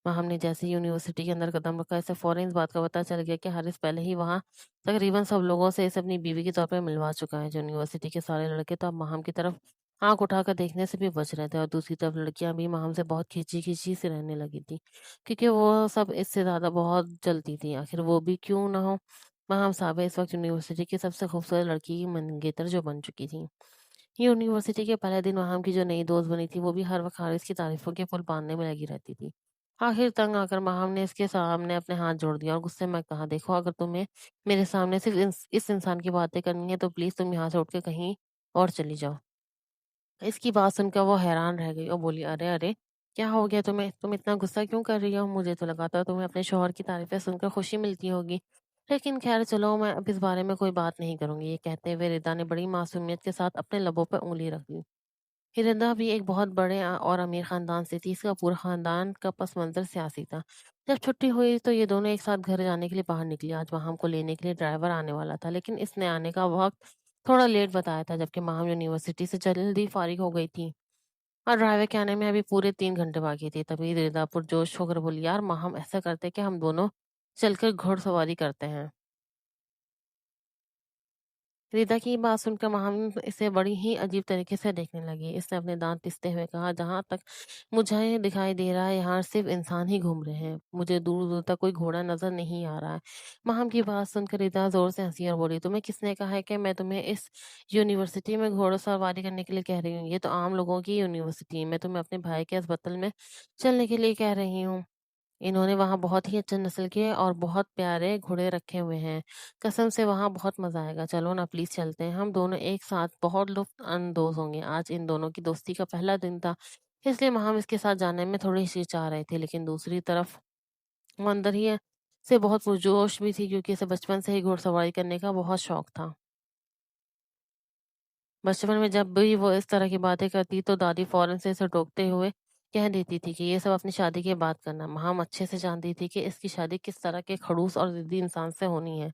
हमने जैसे ही यूनिवर्सिटी के अंदर कदम रखा, इसे फ़ौरन इस बात का पता चल गया कि हारिस पहले ही वहाँ तकरीबन सब लोगों से इसे अपनी बीवी के तौर पे मिलवा चुका है। जो यूनिवर्सिटी के सारे लड़के तो अब माहम की तरफ आँख उठाकर देखने से भी बच रहे थे और दूसरी तरफ लड़कियाँ भी माहम से बहुत खींची-खींची सी रहने लगी थी, क्योंकि वो सब इससे ज़्यादा बहुत जलती थी। आखिर वो भी क्यों ना हो, माहम साहबा इस वक़्त यूनिवर्सिटी की सबसे खूबसूरत लड़की की मंगेतर जो बन चुकी थी। यूनिवर्सिटी के पहले दिन वहाँ की जो नई दोस्त बनी थी, वो भी हर वक़्त हारिस की तारीफ़ों के पुल बाँधने में लगी रहती थी। आखिर तंग आकर माहम ने इसके सामने अपने हाथ जोड़ दिया और गुस्से में कहा, "देखो, अगर तुम्हें मेरे सामने सिर्फ़ इस इंसान की बातें करनी है, तो प्लीज़ तुम यहाँ से उठ के कहीं और चली जाओ।" इसकी बात सुनकर वो हैरान रह गई और बोली, "अरे, अरे! क्या हो गया तुम्हें? तुम इतना गुस्सा क्यों कर रही हो? मुझे तो लगा था तुम्हें अपने शौहर की तारीफ़ें सुनकर खुशी मिलती होगी। लेकिन ख़ैर चलो, मैं अब इस बारे में कोई बात नहीं करूँगी।" ये कहते हुए रिदा ने बड़ी मासूमियत के साथ अपने लबों पर उँगली रख दी। हिरदा भी एक बहुत बड़े और अमीर ख़ानदान से थी। इसका पूरा ख़ानदान का पस-मंज़र सियासी था। जब छुट्टी हुई तो ये दोनों एक साथ घर जाने के लिए बाहर निकली। आज माहम को लेने के लिए ड्राइवर आने वाला था, लेकिन इसने आने का वक़्त थोड़ा लेट बताया था, जबकि माहम यूनिवर्सिटी से जल्दी फ़ारिग हो गई थी और ड्राइवर के आने में अभी पूरे 3 घंटे बाकी थे। तभी रिदा पुरजोश होकर बोली, "यार माहम, ऐसा करते हैं कि हम दोनों चलकर घुड़सवारी करते हैं।" रिदा की बात सुनकर माहम इसे बड़ी ही अजीब तरीके से देखने लगी। इसने अपने दांत पिसते हुए कहा, "जहाँ तक मुझे दिखाई दे रहा है, यहाँ सिर्फ इंसान ही घूम रहे हैं। मुझे दूर-दूर तक कोई घोड़ा नज़र नहीं आ रहा है।" माहम की बात सुनकर रिदा ज़ोर से हँसी और बोली, "तुम्हें किसने कहा है कि मैं तुम्हें इस यूनिवर्सिटी में घोड़सवारी करने के लिए कह रही हूँ? ये तो आम लोगों की यूनिवर्सिटी है। मैं तुम्हें अपने भाई के अस्पताल में चलने के लिए कह रही हूँ। इन्होंने वहाँ बहुत ही अच्छे नस्ल के और बहुत प्यारे घोड़े रखे हुए हैं। कसम से वहाँ बहुत मज़ा आएगा। चलो ना प्लीज़ चलते हैं। हम दोनों एक साथ बहुत लुत्फ़-अंदोज़ होंगे। आज इन दोनों की दोस्ती का पहला दिन था, इसलिए हम इसके साथ जाने में थोड़ी हिचकिचा रहे थे। लेकिन दूसरी तरफ वो अंदर ही से बहुत पुरजोश भी थी, क्योंकि इसे बचपन से ही घुड़सवारी करने का बहुत शौक था। बचपन में जब भी वो इस तरह की बातें करती तो दादी फ़ौरन से इसे टोकते हुए कह देती थी कि ये सब अपनी शादी के बाद करना। हम अच्छे से जानती थी कि इसकी शादी किस तरह के खड़ूस और ज़िद्दी इंसान से होनी है।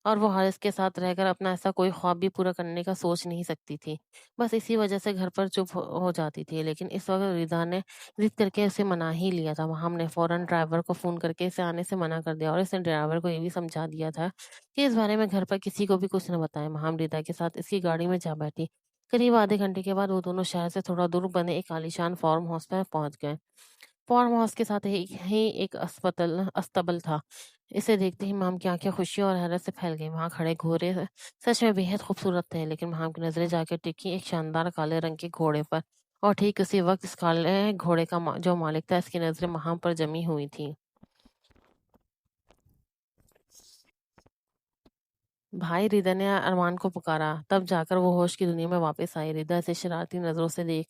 और वो हारिस के साथ रहकर अपना ऐसा कोई ख्वाब भी पूरा करने का सोच नहीं सकती थी। बस इसी वजह से घर पर चुप हो जाती थी। लेकिन इस वक़्त रिदा ने ज़िद करके उसे मना ही लिया था। हमने फ़ौरन ड्राइवर को फ़ोन करके इसे आने से मना कर दिया और इसने ड्राइवर को ये भी समझा दिया था कि इस बारे में घर पर किसी को भी कुछ न बताएँ। हम रिदा के साथ इसकी गाड़ी में जा बैठी। करीब आधे घंटे के बाद वो दोनों शहर से थोड़ा दूर बने एक आलीशान फार्म हाउस पर पहुँच गए। फार्म हाउस के साथ ही एक अस्तबल था। इसे देखते ही माम की आँखें खुशी और हैरत से फैल गईं। वहाँ खड़े घोड़े सच में बेहद खूबसूरत थे, लेकिन माम की नज़रें जाकर टिकीं एक शानदार काले रंग के घोड़े पर, और ठीक उसी वक़्त इस काले घोड़े का जो मालिक था, इसकी नज़रें माम पर जमी हुई थीं। भाई, रिदा ने अरमान को पुकारा, तब जाकर वो होश की दुनिया में वापस आई। रिदा इसे शरारती नज़रों से देख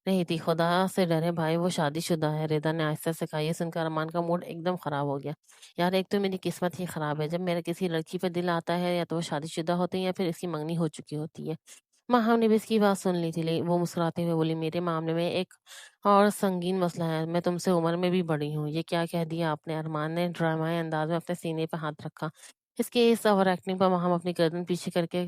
रही थी। खुदा से डरे भाई, वो शादीशुदा है, रिदा ने आहिस्ता से कहा। ये सुनकर अरमान का मूड एकदम ख़राब हो गया। यार, एक तो मेरी किस्मत ही ख़राब है, जब मेरा किसी लड़की पे दिल आता है, या तो वो शादीशुदा होती है या फिर इसकी मंगनी हो चुकी होती है। माँ ने भी इसकी बात सुन ली थी। वो मुस्कुराते हुए बोली, मेरे मामले में एक और संगीन मसला है, मैं तुमसे उम्र में भी बड़ी हूँ। ये क्या कह दिया आपने? अरमान ने ड्रामाई अंदाज में अपने सीने पर हाथ रखा। इसके इस ओवर एक्टिंग पर हम अपनी गर्दन पीछे करके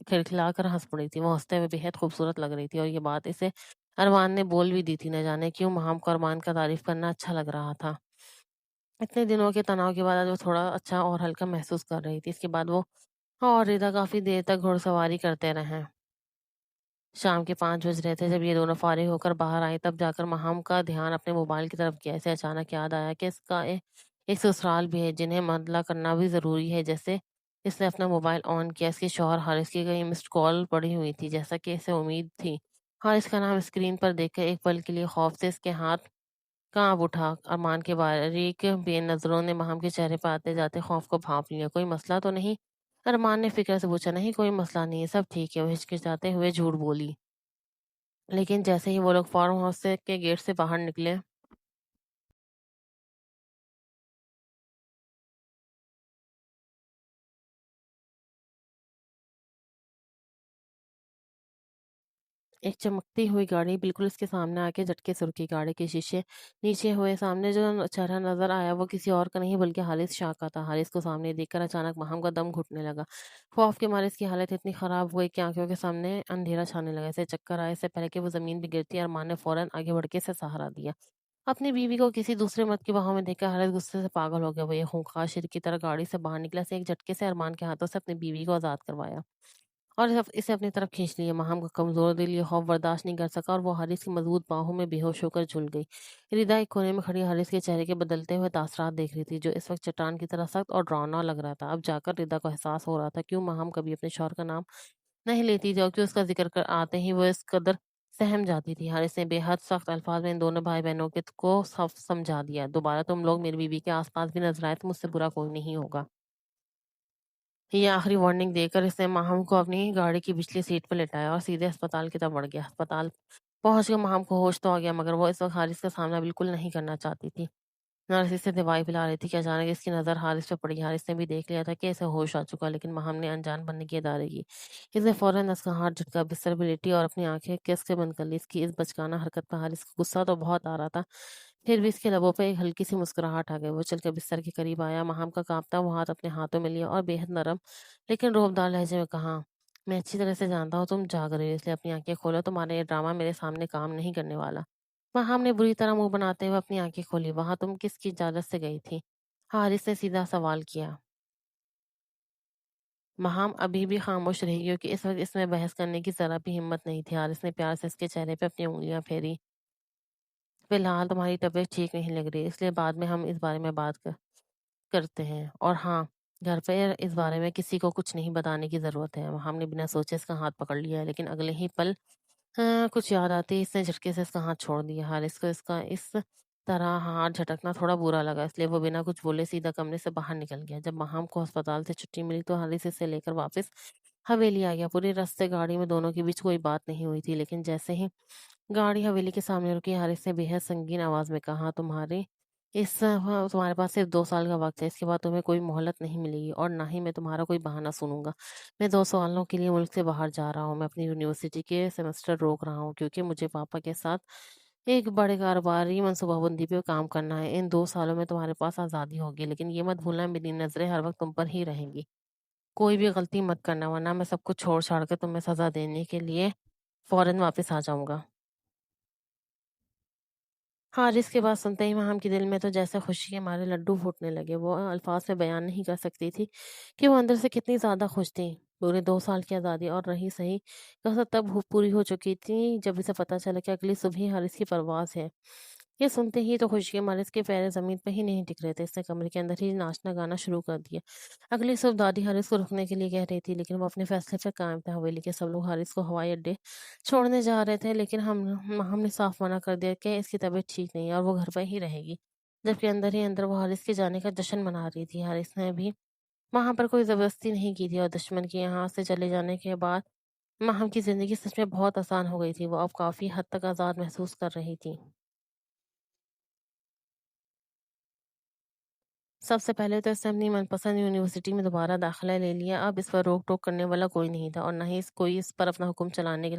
खिलखिलाकर हंस पड़ी थी। वो हंसते हुए बेहद खूबसूरत लग रही थी, और ये बात इसे अरमान ने बोल भी दी थी। न जाने क्यों माहम को अरमान का तारीफ करना अच्छा लग रहा था। इतने दिनों के तनाव के बाद आज वो थोड़ा अच्छा और हल्का महसूस कर रही थी। इसके बाद वो और रिदा काफी देर तक घुड़सवारी करते रहे। शाम के 5 बज रहे थे जब ये दोनों फारिग होकर बाहर आए, तब जाकर माहम का ध्यान अपने मोबाइल की तरफ गया। इसे अचानक याद आया कि इसका एक ससुराल भी है, जिन्हें मद्ला करना भी ज़रूरी है। जैसे इसने अपना मोबाइल ऑन किया, इसके शौहर हारिस की कहीं मिस्ड कॉल पड़ी हुई थी, जैसा कि इसे उम्मीद थी। हारिस का नाम स्क्रीन पर देखकर एक पल के लिए खौफ से इसके हाथ काँप उठा। अरमान के बारीक बेनज़रों ने माहम के चेहरे पर आते-जाते खौफ को भाँप लिया। कोई मसला तो नहीं? अरमान ने फ़िक्र से पूछा। नहीं, कोई मसला नहीं है, सब ठीक है, वो हिचकिचाते हुए झूठ बोली। लेकिन जैसे ही वो लोग फार्म हाउस से के गेट से बाहर निकले, एक चमकती हुई गाड़ी बिल्कुल उसके सामने आके झटके से रुकी। गाड़ी के शीशे नीचे हुए। सामने जो चेहरा नज़र आया वो किसी और का नहीं बल्कि हारिस शाह का था। हारिस को सामने देखकर अचानक माहम का दम घुटने लगा। खौफ के मारे इसकी हालत इतनी ख़राब हुई कि आँखों के सामने अंधेरा छाने लगा। इसे चक्कर आए, इससे पहले कि वो ज़मीन पे गिरती, अरमान ने फ़ौरन आगे बढ़ के इसे सहारा दिया। अपनी बीवी को किसी दूसरे मर्द की बाहों में देखकर हारिस गुस्से से पागल हो गया। वो एक खूंखार शेर की तरह गाड़ी से बाहर निकला। इसे एक झटके से अरमान के हाथों से अपनी बीवी को आज़ाद करवाया। और इसे अपनी तरफ खींच लिया। माहम का कमज़ोर दिल ये खौफ बर्दाश्त नहीं कर सका और वो हारिस की मज़बूत बाहों में बेहोश होकर झुल गई। रिदा एक कोने में खड़ी हारिस के चेहरे के बदलते हुए तासरात देख रही थी, जो इस वक्त चट्टान की तरह सख्त और डरावना लग रहा था। अब जाकर रिदा को एहसास हो रहा था क्यों माहम कभी अपने शौहर का नाम नहीं लेती थी और क्यों उसका ज़िक्र कर आते ही वो इस कदर सहम जाती थी। हारिस ने बेहद सख्त अल्फाज में इन दोनों भाई-बहनों के को साफ समझा दिया, "दोबारा तुम लोग मेरी बीवी के आस-पास भी नज़र आए तो मुझसे बुरा कोई नहीं होगा।" ये आखिरी वार्निंग देकर इसने माहम को अपनी गाड़ी की पिछली सीट पर लिटाया और सीधे अस्पताल की तरफ बढ़ गया। अस्पताल पहुंचकर माहम को होश तो आ गया, मगर वो इस वक्त हारिस का सामना बिल्कुल नहीं करना चाहती थी। नर्स इसे दवाई पिला रही थी कि अचानक इसकी नज़र हारिस पे पड़ी। हारिस ने भी देख लिया था कि इसे होश आ चुका, लेकिन माहम ने अनजान बनने की अदारे की। इसने फौरन नर्स का हाथ झटका, बिस्तर पे लेटी और अपनी आंखें कस के बंद कर ली। इसकी इस बचकाना हरकत पर हारिस को गुस्सा तो बहुत आ रहा था, फिर भी इसके लबों पे एक हल्की सी मुस्कुराहट आ गई। वो चलकर बिस्तर के करीब आया, माहम का कांपता हुआ हाथ अपने हाथों में लिया और बेहद नरम लेकिन रोबदार लहजे में कहा, मैं अच्छी तरह से जानता हूँ तुम जाग रही हो, इसलिए अपनी आंखें खोलो। तुम्हारा ये ड्रामा मेरे सामने काम नहीं करने वाला। वहां हमने बुरी तरह मुंह बनाते हुए अपनी आंखें खोली। वहां तुम किसकी इजाजत से गई थी? हारिस ने सीधा सवाल किया। महाम अभी भी खामोश रही क्योंकि इस वक्त इसमें बहस करने की जरा भी हिम्मत नहीं थी। हारिस ने प्यार से इसके चेहरे पे अपनी उंगलियां फेरी। फिलहाल तुम्हारी तबीयत ठीक नहीं लग रही, इसलिए बाद में हम इस बारे में करते हैं। और हाँ, घर पे इस बारे में किसी को कुछ नहीं बताने की जरूरत है। हमने बिना सोचे इसका हाथ पकड़ लिया है, लेकिन अगले ही पल कुछ याद आते ही इसने झटके से इसका हाथ छोड़ दिया। हारिस को इसका इस तरह हाथ झटकना थोड़ा बुरा लगा, इसलिए वो बिना कुछ बोले सीधा कमरे से बाहर निकल गया। जब माहम को अस्पताल से छुट्टी मिली तो हारिस इसे लेकर वापस हवेली आ गया। पूरे रास्ते गाड़ी में दोनों के बीच कोई बात नहीं हुई थी, लेकिन जैसे ही गाड़ी हवेली के सामने रुकी, हारिस ने बेहद संगीन आवाज में कहा, तुम्हारे पास सिर्फ 2 साल का वक्त है। इसके बाद तुम्हें कोई मोहलत नहीं मिलेगी और ना ही मैं तुम्हारा कोई बहाना सुनूंगा। मैं 2 सालों के लिए मुल्क से बाहर जा रहा हूँ। मैं अपनी यूनिवर्सिटी के सेमेस्टर रोक रहा हूँ क्योंकि मुझे पापा के साथ एक बड़े कारोबारी मनसूबाबंदी पे काम करना है। इन 2 सालों में तुम्हारे पास आज़ादी होगी, लेकिन ये मत भूलना मेरी नज़रें हर वक्त तुम पर ही रहेंगी। कोई भी गलती मत करना, वरना मैं सब कुछ छोड़ छाड़ कर तुम्हें सजा देने के लिए फौरन वापस आ जाऊंगा। हारिस की बात सुनते ही माहम के दिल में तो जैसे खुशी के मारे लड्डू फूटने लगे। वो अल्फाज में बयान नहीं कर सकती थी कि वो अंदर से कितनी ज़्यादा खुश थी। पूरे 2 साल की आज़ादी और रही सही कसर तब पूरी हो चुकी थी जब इसे पता चला कि अगली सुबह ही हारिस की परवाज़ है। ये सुनते ही तो खुशी के मारे इसके पैर ज़मीन पर ही नहीं टिक रहे थे। इसने कमरे के अंदर ही नाचना गाना शुरू कर दिया। अगली सुबह दादी हारिस को रुकने के लिए कह रही थी, लेकिन वो अपने फैसले पर कायम था। हवेली के सब लोग हारिस को हवाई अड्डे छोड़ने जा रहे थे, लेकिन हमने साफ मना कर दिया कि इसकी तबीयत ठीक नहीं है और वो घर पर ही रहेगी। जबकि अंदर ही अंदर वो हारिस के जाने का जश्न मना रही थी। हारिस ने भी वहां पर कोई जबरदस्ती नहीं की थी और दुश्मन के यहाँ से चले जाने के बाद माहम की जिंदगी सच में बहुत आसान हो गई थी। वो अब काफी हद तक आजाद महसूस कर रही थी। सबसे पहले तो इसने अपनी मनपसंद यूनिवर्सिटी में दोबारा दाखिला ले लिया। अब इस पर रोक-टोक करने वाला कोई नहीं था और ना ही कोई इस पर अपना हुक्म चलाने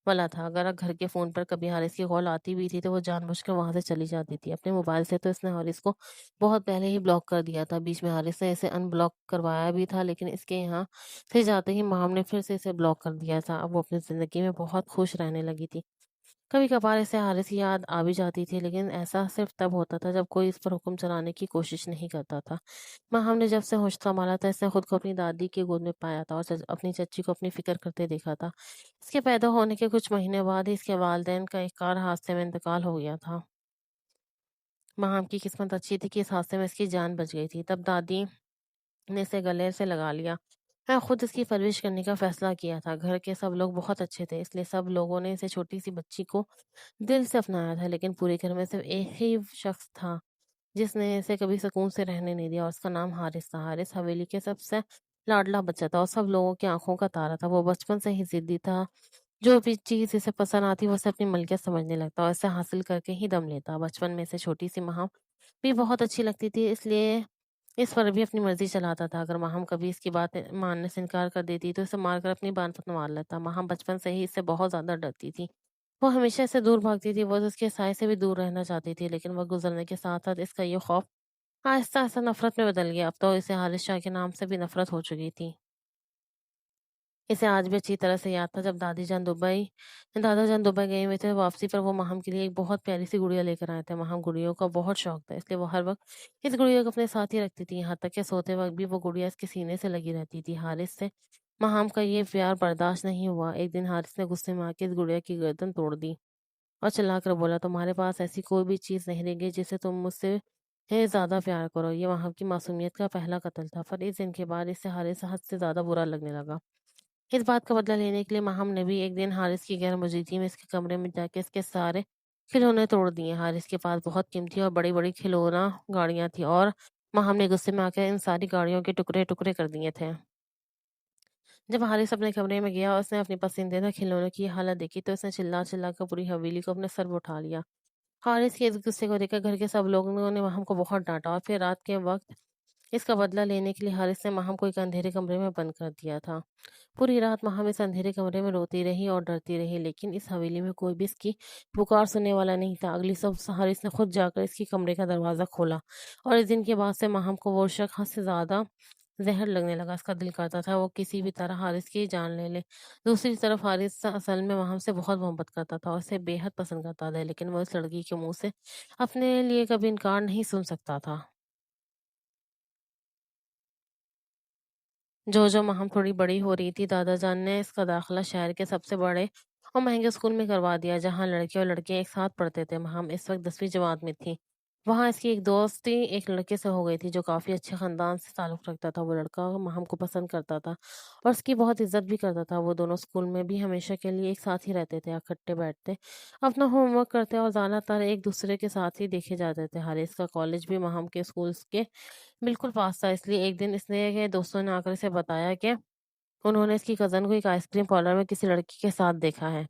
वाला था। अगर घर के फ़ोन पर कभी हारिस की कॉल आती भी थी, तो वो जानबूझकर वहाँ से चली जाती थी। अपने मोबाइल से तो इसने हारिस को बहुत पहले ही ब्लॉक कर दिया था। बीच में हारिस ने इसे अनब्लॉक करवाया भी था, लेकिन इसके यहाँ से जाते ही माम ने फिर से इसे ब्लॉक कर दिया था। अब वो अपनी ज़िंदगी में बहुत खुश रहने लगी थी। कभी-कभार इसे हारिस की याद आ भी जाती थी, लेकिन ऐसा सिर्फ तब होता था जब कोई इस पर हुक्म चलाने की कोशिश नहीं करता था। माहम ने जब से होश संभाला था, इसने खुद को अपनी दादी की गोद में पाया था और अपनी चच्ची को अपनी फिक्र करते देखा था। इसके पैदा होने के कुछ महीने बाद ही इसके वालिदैन का एक कार हादसे में इंतकाल हो गया था। माहम की किस्मत अच्छी थी कि इस हादसे में इसकी जान बच गई थी। तब दादी ने इसे गले से लगा लिया। मैं खुद इसकी परवरिश करने का फैसला किया था। घर के सब लोग बहुत अच्छे थे, इसलिए सब लोगों ने इसे छोटी सी बच्ची को दिल से अपनाया था, लेकिन पूरे घर में सिर्फ एक ही शख्स था जिसने इसे कभी सुकून से रहने नहीं दिया और उसका नाम हारिस था। हारिस हवेली के सबसे लाडला बच्चा था और सब लोगों की आंखों का तारा था। वो बचपन से ही जिद्दी था। जो भी चीज इसे पसंद आती वो उसे अपनी मलकियत समझने लगता और इसे हासिल करके ही दम लेता। बचपन में इसे छोटी सी माँ भी बहुत अच्छी लगती थी, इसलिए इस पर भी अपनी मर्जी चलाता था। अगर माहम कभी इसकी बात मानने से इनकार कर देती तो इसे मारकर अपनी बात मार लेता। माहम बचपन से ही इससे बहुत ज्यादा डरती थी। वो हमेशा इससे दूर भागती थी। वो तो उसके साय से भी दूर रहना चाहती थी, लेकिन वक्त गुजरने के साथ साथ इसका ये खौफ आहिस्ता आहिस्ता नफरत में बदल गया। अब तो इसे हारिस शाह के नाम से भी नफरत हो चुकी थी। इसे आज भी अच्छी तरह से याद था जब दादा जान दुबई गए हुए थे। वापसी पर वो माहम के लिए एक बहुत प्यारी सी गुड़िया लेकर आए थे। माहम गुड़ियों का बहुत शौक था, इसलिए वो हर वक्त इस गुड़िया को अपने साथ ही रखती थी। यहाँ तक कि सोते वक्त भी वो गुड़िया इसके सीने से लगी रहती थी। हारिस से माहम का ये प्यार बर्दाश्त नहीं हुआ। एक दिन हारिस ने गुस्से में आके इस गुड़िया की गर्दन तोड़ दी और चिल्लाकर बोला, तुम्हारे पास ऐसी कोई भी चीज़ नहीं रहेगी जिसे तुम मुझसे ज़्यादा प्यार करो। ये वहां की मासूमियत का पहला कत्ल था। पर इस दिन के बाद इससे हारिस हद से ज़्यादा बुरा लगने लगा। इस बात का बदला लेने के लिए माहम ने भी एक दिन हारिस की गैर मौजूदगी में इसके कमरे में जाके इसके सारे खिलौने तोड़ दिए। हारिस के पास बहुत कीमती और बड़ी बड़ी खिलौना गाड़ियां थी और माहम ने गुस्से में आकर इन सारी गाड़ियों के टुकड़े टुकड़े कर दिए थे। जब हारिस अपने कमरे में गया और उसने अपनी पसंदीदा खिलौनों की हालत देखी तो उसने चिल्ला चिल्ला कर पूरी हवेली को अपने सर पर उठा लिया। हारिस के इस गुस्से को देखकर घर के सब लोगों ने माहम को बहुत डांटा और फिर रात के वक्त इसका बदला लेने के लिए हारिस ने माहम को एक अंधेरे कमरे में बंद कर दिया था। पूरी रात माहम इस अंधेरे कमरे में रोती रही और डरती रही, लेकिन इस हवेली में कोई भी इसकी पुकार सुनने वाला नहीं था। अगली सुबह हारिस ने खुद जाकर इसकी कमरे का दरवाजा खोला और इस दिन के बाद से माहम को वो शक हद से ज्यादा जहर लगने लगा। इसका दिल करता था वो किसी भी तरह हारिस की जान ले ले। दूसरी तरफ हारिस असल में माहम से बहुत मोहब्बत करता था और उसे बेहद पसंद करता था, लेकिन वो इस लड़की के मुंह से अपने लिए कभी इनकार नहीं सुन सकता था। जो माहम थोड़ी बड़ी हो रही थी, दादा जान ने इसका दाखिला शहर के सबसे बड़े और महंगे स्कूल में करवा दिया, जहाँ लड़के और लड़कियां एक साथ पढ़ते थे। माहम इस वक्त 10वीं जमात में थी। वहाँ इसकी एक दोस्ती एक लड़के से हो गई थी जो काफी अच्छे खानदान से ताल्लुक रखता था। वो लड़का माहम को पसंद करता था और उसकी बहुत इज्जत भी करता था। वो दोनों स्कूल में भी हमेशा के लिए एक साथ ही रहते थे, इकट्ठे बैठते, अपना होमवर्क करते और ज्यादातर एक दूसरे के साथ ही देखे जाते थे। हारिस का कॉलेज भी माहम के स्कूल के बिल्कुल पास था, इसलिए एक दिन इसने के दोस्तों ने आकर इसे बताया कि उन्होंने इसकी कज़न को एक आइसक्रीम पार्लर में किसी लड़की के साथ देखा है।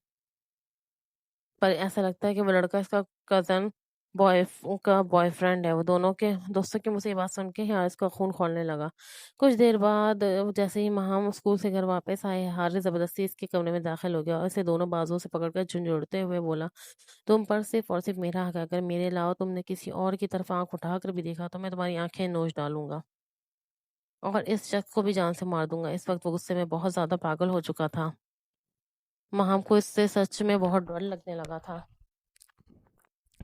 पर ऐसा लगता है कि वो लड़का इसका कज़न बॉय का बॉयफ्रेंड है। वो दोनों के दोस्तों की मुझसे ये बात सुन के हारिस का खून खौलने लगा। कुछ देर बाद जैसे ही हम स्कूल से घर वापस आए, हारिस ज़बरदस्ती इसके कमरे में दाखिल हो गया और इसे दोनों बाजुओं से पकड़कर झुंझोड़ते हुए बोला, तुम पर सिर्फ और सिर्फ मेरा हक है। अगर मेरे अलावा तुमने किसी और की तरफ आंख उठाकर भी देखा तो मैं तुम्हारी आंखें नोच डालूंगा और इस शख्स को भी जान से मार दूंगा। इस वक्त वो गुस्से में बहुत ज्यादा पागल हो चुका था। माहम को इससे सच में बहुत डर लगने लगा था।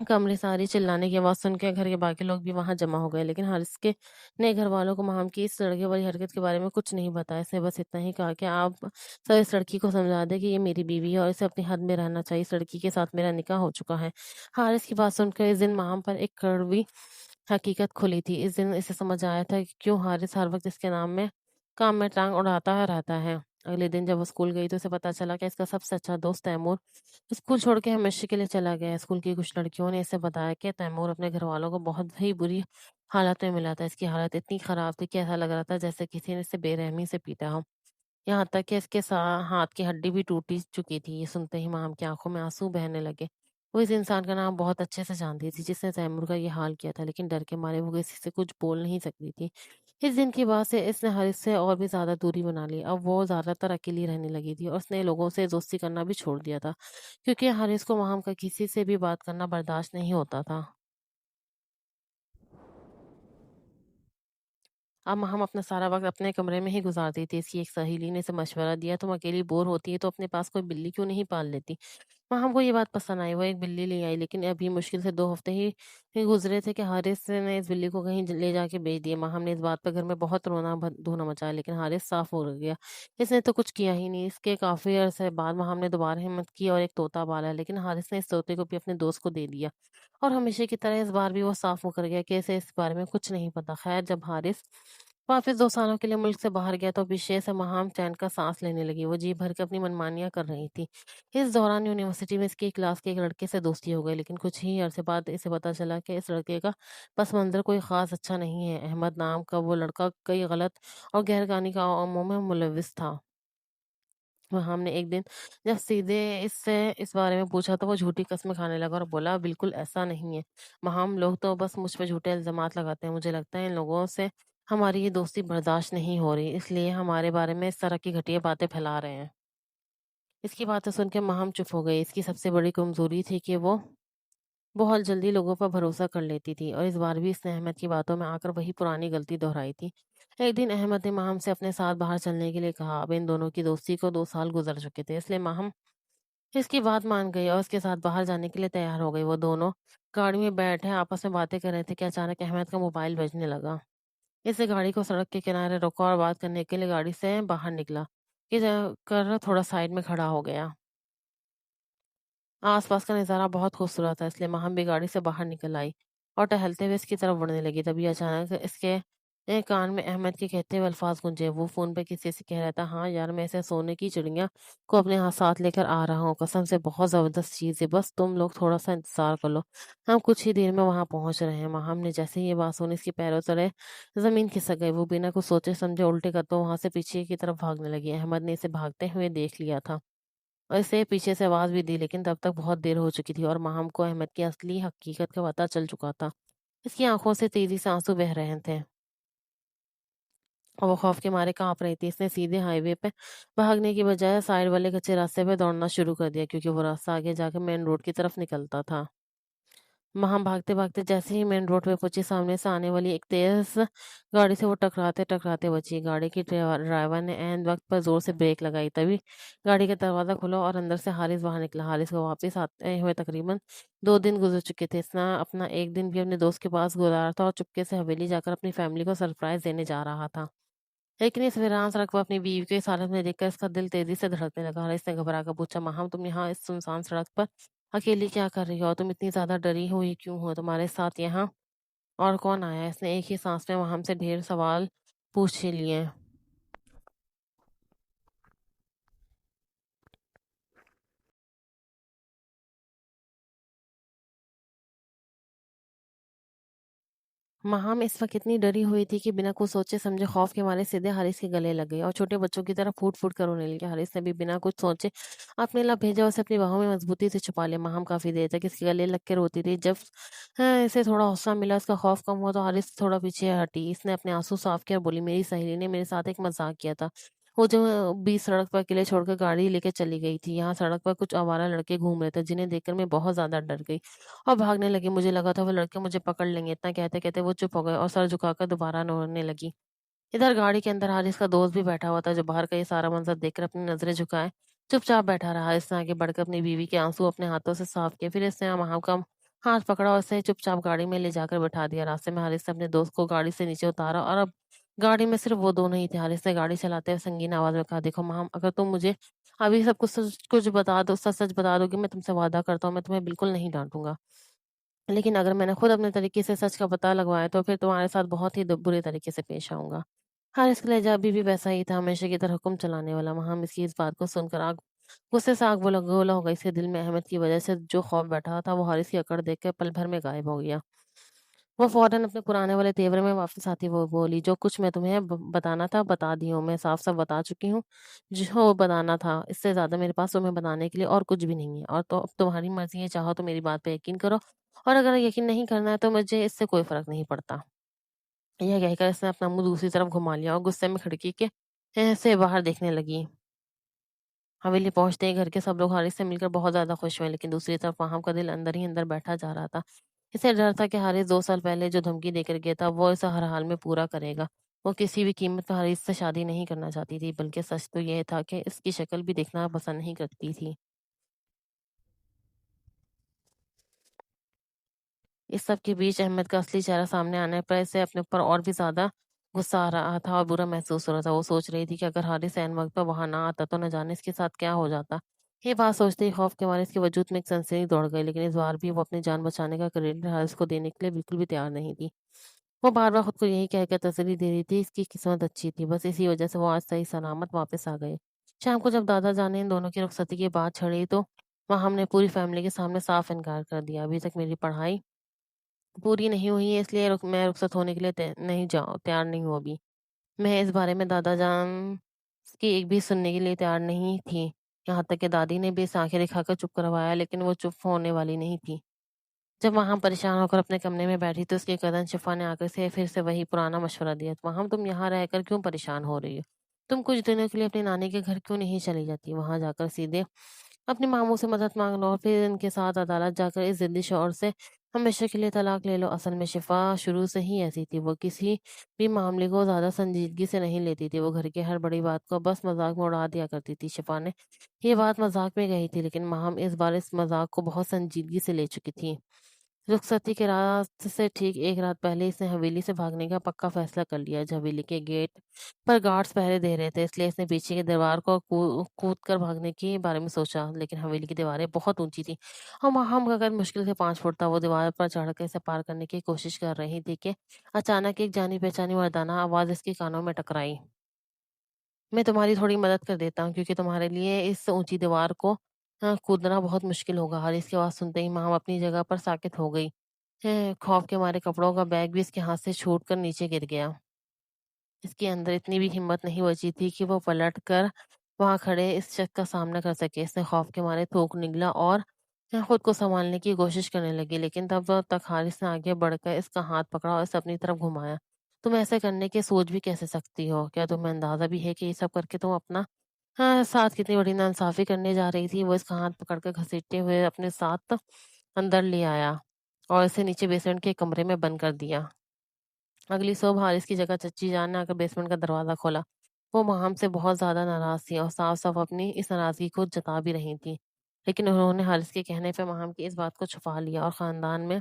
कमरे सारी चिल्लाने की आवाज सुन के घर के बाकी लोग भी वहां जमा हो गए, लेकिन हारिस के ने घर वालों को माहम की इस लड़के वाली हरकत के बारे में कुछ नहीं बताया। इसने बस इतना ही कहा कि आप सब इस लड़की को समझा दे कि ये मेरी बीवी है और इसे अपनी हद में रहना चाहिए। इस लड़की के साथ मेरा निकाह हो चुका है। हारिस की बात सुनकर इस दिन माहम पर एक कड़वी हकीकत खुली थी। इस दिन इसे समझ आया था कि क्यों हारिस हर वक्त इसके नाम में काम में टांग उड़ाता रहता है। अगले दिन जब वो स्कूल गई तो उसे पता चला कि इसका सबसे अच्छा दोस्त तैमूर स्कूल छोड़ के हमेशा के लिए चला गया है। स्कूल की कुछ लड़कियों ने इसे बताया कि तैमूर अपने घर वालों को बहुत ही बुरी हालत में मिला था। इसकी हालत इतनी खराब थी कि ऐसा लग रहा था जैसे किसी ने इसे बेरहमी से पीटा हो। यहाँ तक कि इसके हाथ की हड्डी भी टूटी चुकी थी। ये सुनते ही माम की आंखों में आंसू बहने लगे। वो इस इंसान का नाम बहुत अच्छे से जानती थी जिसने तैमूर का ये हाल किया था, लेकिन डर के मारे वो किसी से कुछ बोल नहीं सकती थी। इस दिन के बाद से इसने हारिस से और भी ज्यादा दूरी बना ली। अब वो ज्यादातर अकेली रहने लगी थी और उसने लोगों से दोस्ती करना भी छोड़ दिया था, क्योंकि हारिस को वहां का किसी से भी बात करना बर्दाश्त नहीं होता था। अब हम अपना सारा वक्त अपने कमरे में ही गुजारती थी। इसकी एक सहेली ने इसे मशवरा दिया, तुम अकेली बोर होती है तो अपने पास कोई बिल्ली क्यों नहीं पाल लेती। माँ हमको ये बात पसंद आई, वो एक बिल्ली ले आई, लेकिन अभी मुश्किल से 2 हफ्ते ही गुजरे थे कि हारिस ने इस बिल्ली को कहीं ले जाके बेच दिया। माँ हमने इस बात पर घर में बहुत धोना मचाया, लेकिन हारिस साफ हो गया। इसने तो कुछ किया ही नहीं। इसके काफी अरसे बाद माँ हमने दोबारा हिम्मत की और एक तोता पाला, लेकिन हारिस ने इस तोते को भी अपने दोस्त को दे दिया और हमेशा की तरह इस बार भी वो साफ मुकर गया कि इसे इस बारे में कुछ नहीं पता। खैर, जब हारिस वापिस 2 सालों के लिए मुल्क से बाहर गया तो विशेष से महाम चैन का सांस लेने लगी। वो जी भर के अपनी मनमानियां कर रही थी। इस दौरान यूनिवर्सिटी में इसकी क्लास के एक लड़के से दोस्ती हो गई, लेकिन कुछ ही अरसे बाद इसे पता चला कि इस लड़के का पस मंजर कोई खास अच्छा नहीं है। अहमद नाम का वो लड़का कई गलत और गैरकानी कामों में मुलविस था। वहाँ हमने एक दिन जब सीधे इससे इस बारे में पूछा तो वो झूठी कस्में खाने लगा और बोला, बिल्कुल ऐसा नहीं है। हम लोग तो बस मुझ पे झूठे इल्जामात लगाते हैं। मुझे लगता है इन लोगों से हमारी ये दोस्ती बर्दाश्त नहीं हो रही, इसलिए हमारे बारे में इस तरह की घटिया बातें फैला रहे हैं। इसकी बातें सुन के माहम चुप हो गई। इसकी सबसे बड़ी कमजोरी थी कि वो बहुत जल्दी लोगों पर भरोसा कर लेती थी और इस बार भी इसने अहमद की बातों में आकर वही पुरानी गलती दोहराई थी। एक दिन अहमद ने माहम से अपने साथ बाहर चलने के लिए कहा। अब इन दोनों की दोस्ती को 2 साल गुजर चुके थे, इसलिए माहम इसकी बात मान गई और उसके साथ बाहर जाने के लिए तैयार हो गई। वो दोनों गाड़ी में बैठे आपस में बातें कर रहे थे कि अचानक अहमद का मोबाइल बजने लगा। इसे गाड़ी को सड़क के किनारे रोका और बात करने के लिए गाड़ी से बाहर निकला। कि कर थोड़ा साइड में खड़ा हो गया। आसपास का नज़ारा बहुत खूबसूरत था, इसलिए माँ भी गाड़ी से बाहर निकल आई और टहलते हुए इसकी तरफ बढ़ने लगी। तभी अचानक इसके कान में अहमद के कहते हुए अल्फाज गूंजे। वो फ़ोन पे किसी से कह रहा था, हाँ यार, मैं ऐसे सोने की चिड़िया को अपने यहाँ साथ लेकर आ रहा हूँ। कसम से बहुत ज़बरदस्त चीज़ है, बस तुम लोग थोड़ा सा इंतज़ार कर लो, हम कुछ ही देर में वहाँ पहुँच रहे हैं। माहम ने जैसे ही ये बात सुनी, इसके पैरों तले ज़मीन खिसक गई। वो बिना कुछ सोचे समझे उल्टे कदमों वहाँ से पीछे की तरफ भागने लगी। अहमद ने इसे भागते हुए देख लिया था और इसे पीछे से आवाज़ भी दी, लेकिन तब तक बहुत देर हो चुकी थी और माहम को अहमद की असली हकीकत का पता चल चुका था। इसकी आंखों से तेजी से आंसू बह रहे थे और वो खौफ के मारे कांप रही थी। इसने सीधे हाईवे पे भागने की बजाय साइड वाले कच्चे रास्ते पे दौड़ना शुरू कर दिया, क्योंकि वो रास्ता आगे जाकर मेन रोड की तरफ निकलता था। वहां भागते भागते जैसे ही मेन रोड पे पहुंची, सामने से आने वाली एक तेज गाड़ी से वो टकराते टकराते बची। गाड़ी की ड्राइवर ने ऐन वक्त पर जोर से ब्रेक लगाई। तभी गाड़ी का दरवाजा खुला और अंदर से हारिस बाहर निकला। हारिस को वापस आते हुए तकरीबन 2 दिन गुजर चुके थे। इसने अपना एक दिन भी अपने दोस्त के पास गुजारा था और चुपके से हवेली जाकर अपनी फैमिली को सरप्राइज देने जा रहा था। लेकिन इस वीरान सड़क पर अपनी बीवी को इस हालत में देखकर इसका दिल तेजी से धड़कने लगा। हारिस ने घबरा कर पूछा, माहम, तुम यहाँ इस सुनसान सड़क पर अकेली क्या कर रही हो और तुम इतनी ज्यादा डरी हुई क्यों हो? तुम्हारे साथ यहाँ और कौन आया? इसने एक ही सांस में वहां से ढेर सवाल पूछ ही लिए। माहम इस वक्त इतनी डरी हुई थी कि बिना कुछ सोचे समझे खौफ के मारे सीधे हारिस के गले लग गई और छोटे बच्चों की तरह फूट फूट कर रोने लगी। हारिस ने भी बिना कुछ सोचे अपने लब भेजा, उसे अपनी बाहों में मजबूती से छुपा लिया। माहम काफी देर तक इसके गले लग के रोती रही। जब इसे थोड़ा हौसला मिला, उसका खौफ कम हुआ, तो हारिस थोड़ा पीछे हटी। इसने अपने आंसू साफ किया और बोली, मेरी सहेली ने मेरे साथ एक मजाक किया था। वो जो बीच सड़क पर अकेले छोड़कर गाड़ी लेके चली गई थी। यहाँ सड़क पर कुछ आवारा लड़के घूम रहे थे, जिन्हें देखकर मैं बहुत ज्यादा डर गई और भागने लगी। मुझे लगा था वो लड़के मुझे पकड़ लेंगे। इतना कहते कहते वो चुप हो गए और सर झुकाकर दोबारा रोने लगी। इधर गाड़ी के अंदर हारिस का दोस्त भी बैठा हुआ था, जो बाहर का ये सारा मंजर देखकर अपनी नजरें झुकाए चुपचाप बैठा रहा। हारिस ने आगे बढ़कर अपनी बीवी के आंसू अपने हाथों से साफ किए। फिर इसने वहां का हाथ पकड़ा और उसे चुपचाप गाड़ी में ले जाकर बैठा दिया। रास्ते में हारिस ने अपने दोस्त को गाड़ी से नीचे उतारा और अब गाड़ी में सिर्फ वो दोनों ही थे। हारिस ने गाड़ी चलाते हुए संगीन आवाज में कहा, देखो माम, अगर तुम मुझे अभी सब कुछ सच कुछ बता दो, सच सच बता दोगे, मैं तुमसे वादा करता हूँ मैं तुम्हें बिल्कुल नहीं डांटूंगा। लेकिन अगर मैंने खुद अपने तरीके से सच का पता लगवाया, तो फिर तुम्हारे साथ बहुत ही बुरे तरीके से पेश आऊंगा। हारिस का लहजा अभी भी वैसा ही था, हमेशा की तरह हुक्म चलाने वाला। वहां इसकी इस बात को सुनकर आग गुस्से से आग बोला गोला हो गई। इसके दिल में अहमद की वजह से जो खौफ बैठा था, वो हारिस की अकड़ देख कर पल भर में गायब हो गया। वो फौरन अपने पुराने वाले तेवर में वापस आती वो बोली, जो कुछ मैं तुम्हें बताना था बता दी हूँ। मैं साफ साफ बता चुकी हूँ जो बताना था। इससे ज्यादा मेरे पास तुम्हें बताने के लिए और कुछ भी नहीं है। और तो अब तुम्हारी मर्जी है, चाहो तो मेरी बात पे यकीन करो, और अगर यकीन नहीं करना है तो मुझे इससे कोई फर्क नहीं पड़ता। यह कहकर इसने अपना मुंह दूसरी तरफ घुमा लिया और गुस्से में खिड़की के से बाहर देखने लगी। हवेली पहुंचते ही घर के सब लोग हारिस से मिलकर बहुत ज्यादा खुश हुए, लेकिन दूसरी तरफ वहां का दिल अंदर ही अंदर बैठा जा रहा था। इसे डर था कि हारिस 2 साल पहले जो धमकी देकर गया था, वो इसे हर हाल में पूरा करेगा। वो किसी भी कीमत पर हारिस से शादी नहीं करना चाहती थी, बल्कि सच तो यह था कि इसकी शक्ल भी देखना पसंद नहीं करती थी। इस सब के बीच अहमद का असली चेहरा सामने आने पर इसे अपने ऊपर और भी ज्यादा गुस्सा आ रहा था और बुरा महसूस हो रहा था। वो सोच रही थी कि अगर हारिस ऐन वक्त पर वहां ना आता, तो न जाने इसके साथ क्या हो जाता। ये बात सोचते ही खौफ के मारे इसके वजूद में एक सनसनी दौड़ गई, लेकिन इस बार भी वो अपनी जान बचाने का क्रेडिट हारिस को देने के लिए बिल्कुल भी तैयार नहीं थी। वो बार बार खुद को यही कहकर तसल्ली दे रही थी, इसकी किस्मत अच्छी थी, बस इसी वजह से वो आज सही सलामत वापस आ गए। शाम को जब दादा जान ने इन दोनों की रुखसती की बात छड़ी, तो वहां हमने पूरी फैमिली के सामने साफ इनकार कर दिया। अभी तक मेरी पढ़ाई पूरी नहीं हुई है, इसलिए मैं रुखसत होने के लिए तैयार नहीं हूँ अभी। मैं इस बारे में दादा जान की एक भी सुनने के लिए तैयार नहीं थी। यहाँ तक कि दादी ने भी इसे आंखें दिखाकर चुप करवाया, लेकिन वो चुप होने वाली नहीं थी। जब वहां परेशान होकर अपने कमरे में बैठी, तो उसके कजन शिफा ने आकर से फिर से वही पुराना मशवरा दिया, वहां तुम यहाँ रहकर क्यों परेशान हो रही हो? तुम कुछ दिनों के लिए अपनी नानी के घर क्यों नहीं चली जाती? वहां जाकर सीधे अपने मामू से मदद मांग लो और फिर इनके साथ अदालत जाकर इस जिद्दी शौहर से हमेशा के लिए तलाक ले लो। असल में शिफा शुरू से ही ऐसी थी, वो किसी भी मामले को ज्यादा संजीदगी से नहीं लेती थी। वो घर की हर बड़ी बात को बस मजाक में उड़ा दिया करती थी। शिफा ने ये बात मजाक में कही थी, लेकिन माहम इस बार इस मजाक को बहुत संजीदगी से ले चुकी थी। रुखसती के रात से ठीक 1 रात पहले इसने हवेली से भागने का पक्का फैसला कर लिया। जब हवेली के गेट पर गार्ड्स पहरे दे रहे थे, इसलिए इसने पीछे की दीवार को कूद कर भागने के बारे में सोचा। लेकिन हवेली की दीवारें बहुत ऊंची थी और हम अगर मुश्किल से 5 फुट था, वो दीवार पर चढ़कर इसे पार करने की कोशिश कर रही थी कि अचानक एक जानी पहचानी मर्दाना आवाज इसके कानों में टकराई। मैं तुम्हारी थोड़ी मदद कर देता हूँ, क्योंकि तुम्हारे लिए इस ऊंची दीवार को कूदना बहुत मुश्किल होगा। हारिस की आवाज़ सुनते ही माँ अपनी जगह पर साकित हो गई। खौफ के मारे कपड़ों का बैग भी इसके हाथ से छूट कर नीचे गिर गया। इसके अंदर इतनी भी हिम्मत नहीं बची थी कि वो पलट कर वहां खड़े इस शख्स का सामना कर सके। इसने खौफ के मारे थूक निगला और खुद को संभालने की कोशिश करने लगी, लेकिन तब तक हारिस ने आगे बढ़कर इसका हाथ पकड़ा और इसे अपनी तरफ घुमाया। तुम ऐसे करने की सोच भी कैसे सकती हो? क्या तुम्हें अंदाजा भी है कि ये सब करके तुम अपना साथ कितनी बड़ी नाइंसाफ़ी करने जा रही थी? वो इसका हाथ पकड़ कर घसीटते हुए अपने साथ अंदर ले आया और इसे नीचे बेसमेंट के कमरे में बंद कर दिया। अगली सुबह हारिस की जगह चच्ची जान ने आकर बेसमेंट का दरवाज़ा खोला। वो माहम से बहुत ज़्यादा नाराज़ थी और साफ-साफ अपनी इस नाराज़गी को जता भी रही थी। लेकिन उन्होंने हारिस के कहने पे माहम की इस बात को छुपा लिया और ख़ानदान में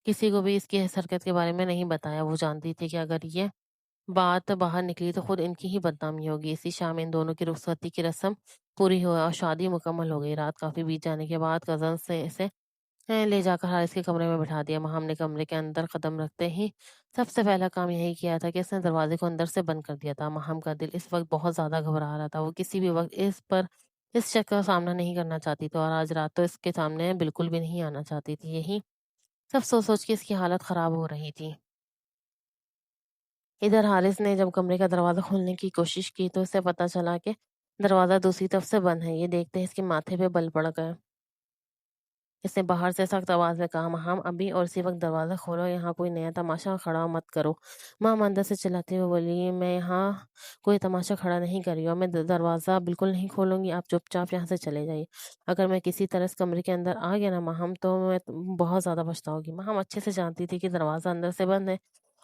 किसी को भी इसकी इस हरकत के बारे में नहीं बताया। वो जानती थी कि अगर ये बात बाहर निकली तो खुद इनकी ही बदनामी होगी। इसी शाम इन दोनों की रुखसती की रस्म पूरी हुई और शादी मुकम्मल हो गई। रात काफ़ी बीत जाने के बाद कज़न्स ने इसे ले जाकर हारिस के कमरे में बिठा दिया। हमने कमरे के अंदर कदम रखते ही सबसे पहला काम यही किया था कि इसने दरवाजे को अंदर से बंद कर दिया था। महम का दिल इस वक्त बहुत ज़्यादा घबरा रहा था। वो किसी भी वक्त इस शक का सामना नहीं करना चाहती थी और आज रात तो इसके सामने बिल्कुल भी नहीं आना चाहती थी। यही सब सोच सोच के इसकी हालत ख़राब हो रही थी। इधर हारिस ने जब कमरे का दरवाज़ा खोलने की कोशिश की तो उसे पता चला कि दरवाज़ा दूसरी तरफ से बंद है। ये देखते ही इसके माथे पे बल पड़ गया। इसने बाहर से सख्त आवाज़ में कहा, "हम अभी और इसी वक्त दरवाज़ा खोलो, यहाँ कोई नया तमाशा खड़ा मत करो।" माँ अंदर से चिल्लाते हुए बोली, "मैं यहाँ कोई तमाशा खड़ा नहीं कर रही हूँ, मैं दरवाज़ा बिल्कुल नहीं खोलूँगी, आप चुपचाप यहाँ से चले जाइए। अगर मैं किसी तरह इस कमरे के अंदर आ गया ना माहम, तो मैं बहुत ज़्यादा पछताऊँगी।" माहम अच्छे से जानती थी कि दरवाज़ा अंदर से बंद है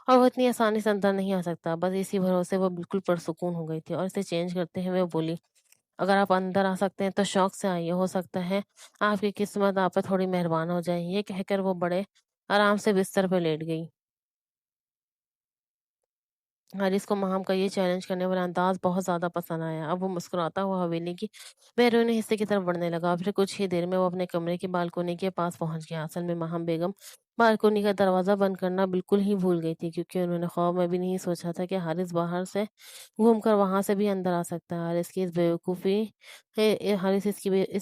और वो इतनी आसानी से अंदर नहीं आ सकता। बस इसी भरोसे वो बिल्कुल पुरसुकून हो गई थी और इसे चेंज करते हुए वो बोली, "अगर आप अंदर आ सकते हैं तो शौक से आइए, हो सकता है आपकी किस्मत आप पे थोड़ी मेहरबान हो जाए।" ये कहकर वो बड़े आराम से बिस्तर पे लेट गई। हारिस को माहम का ये चैलेंज करने वाला अंदाज बहुत ज़्यादा पसंद आया। अब वो मुस्कुराता हुआ हवेली की बैरूनी हिस्से की तरफ बढ़ने लगा। फिर कुछ ही देर में वो अपने कमरे की बालकोनी के पास पहुंच गया। असल में माहम बेगम बालकोनी का दरवाज़ा बंद करना बिल्कुल ही भूल गई थी, क्योंकि उन्होंने ख्वाब में भी नहीं सोचा था कि हारिस बाहर से घूमकर वहां से भी अंदर आ सकता है। हारिस इस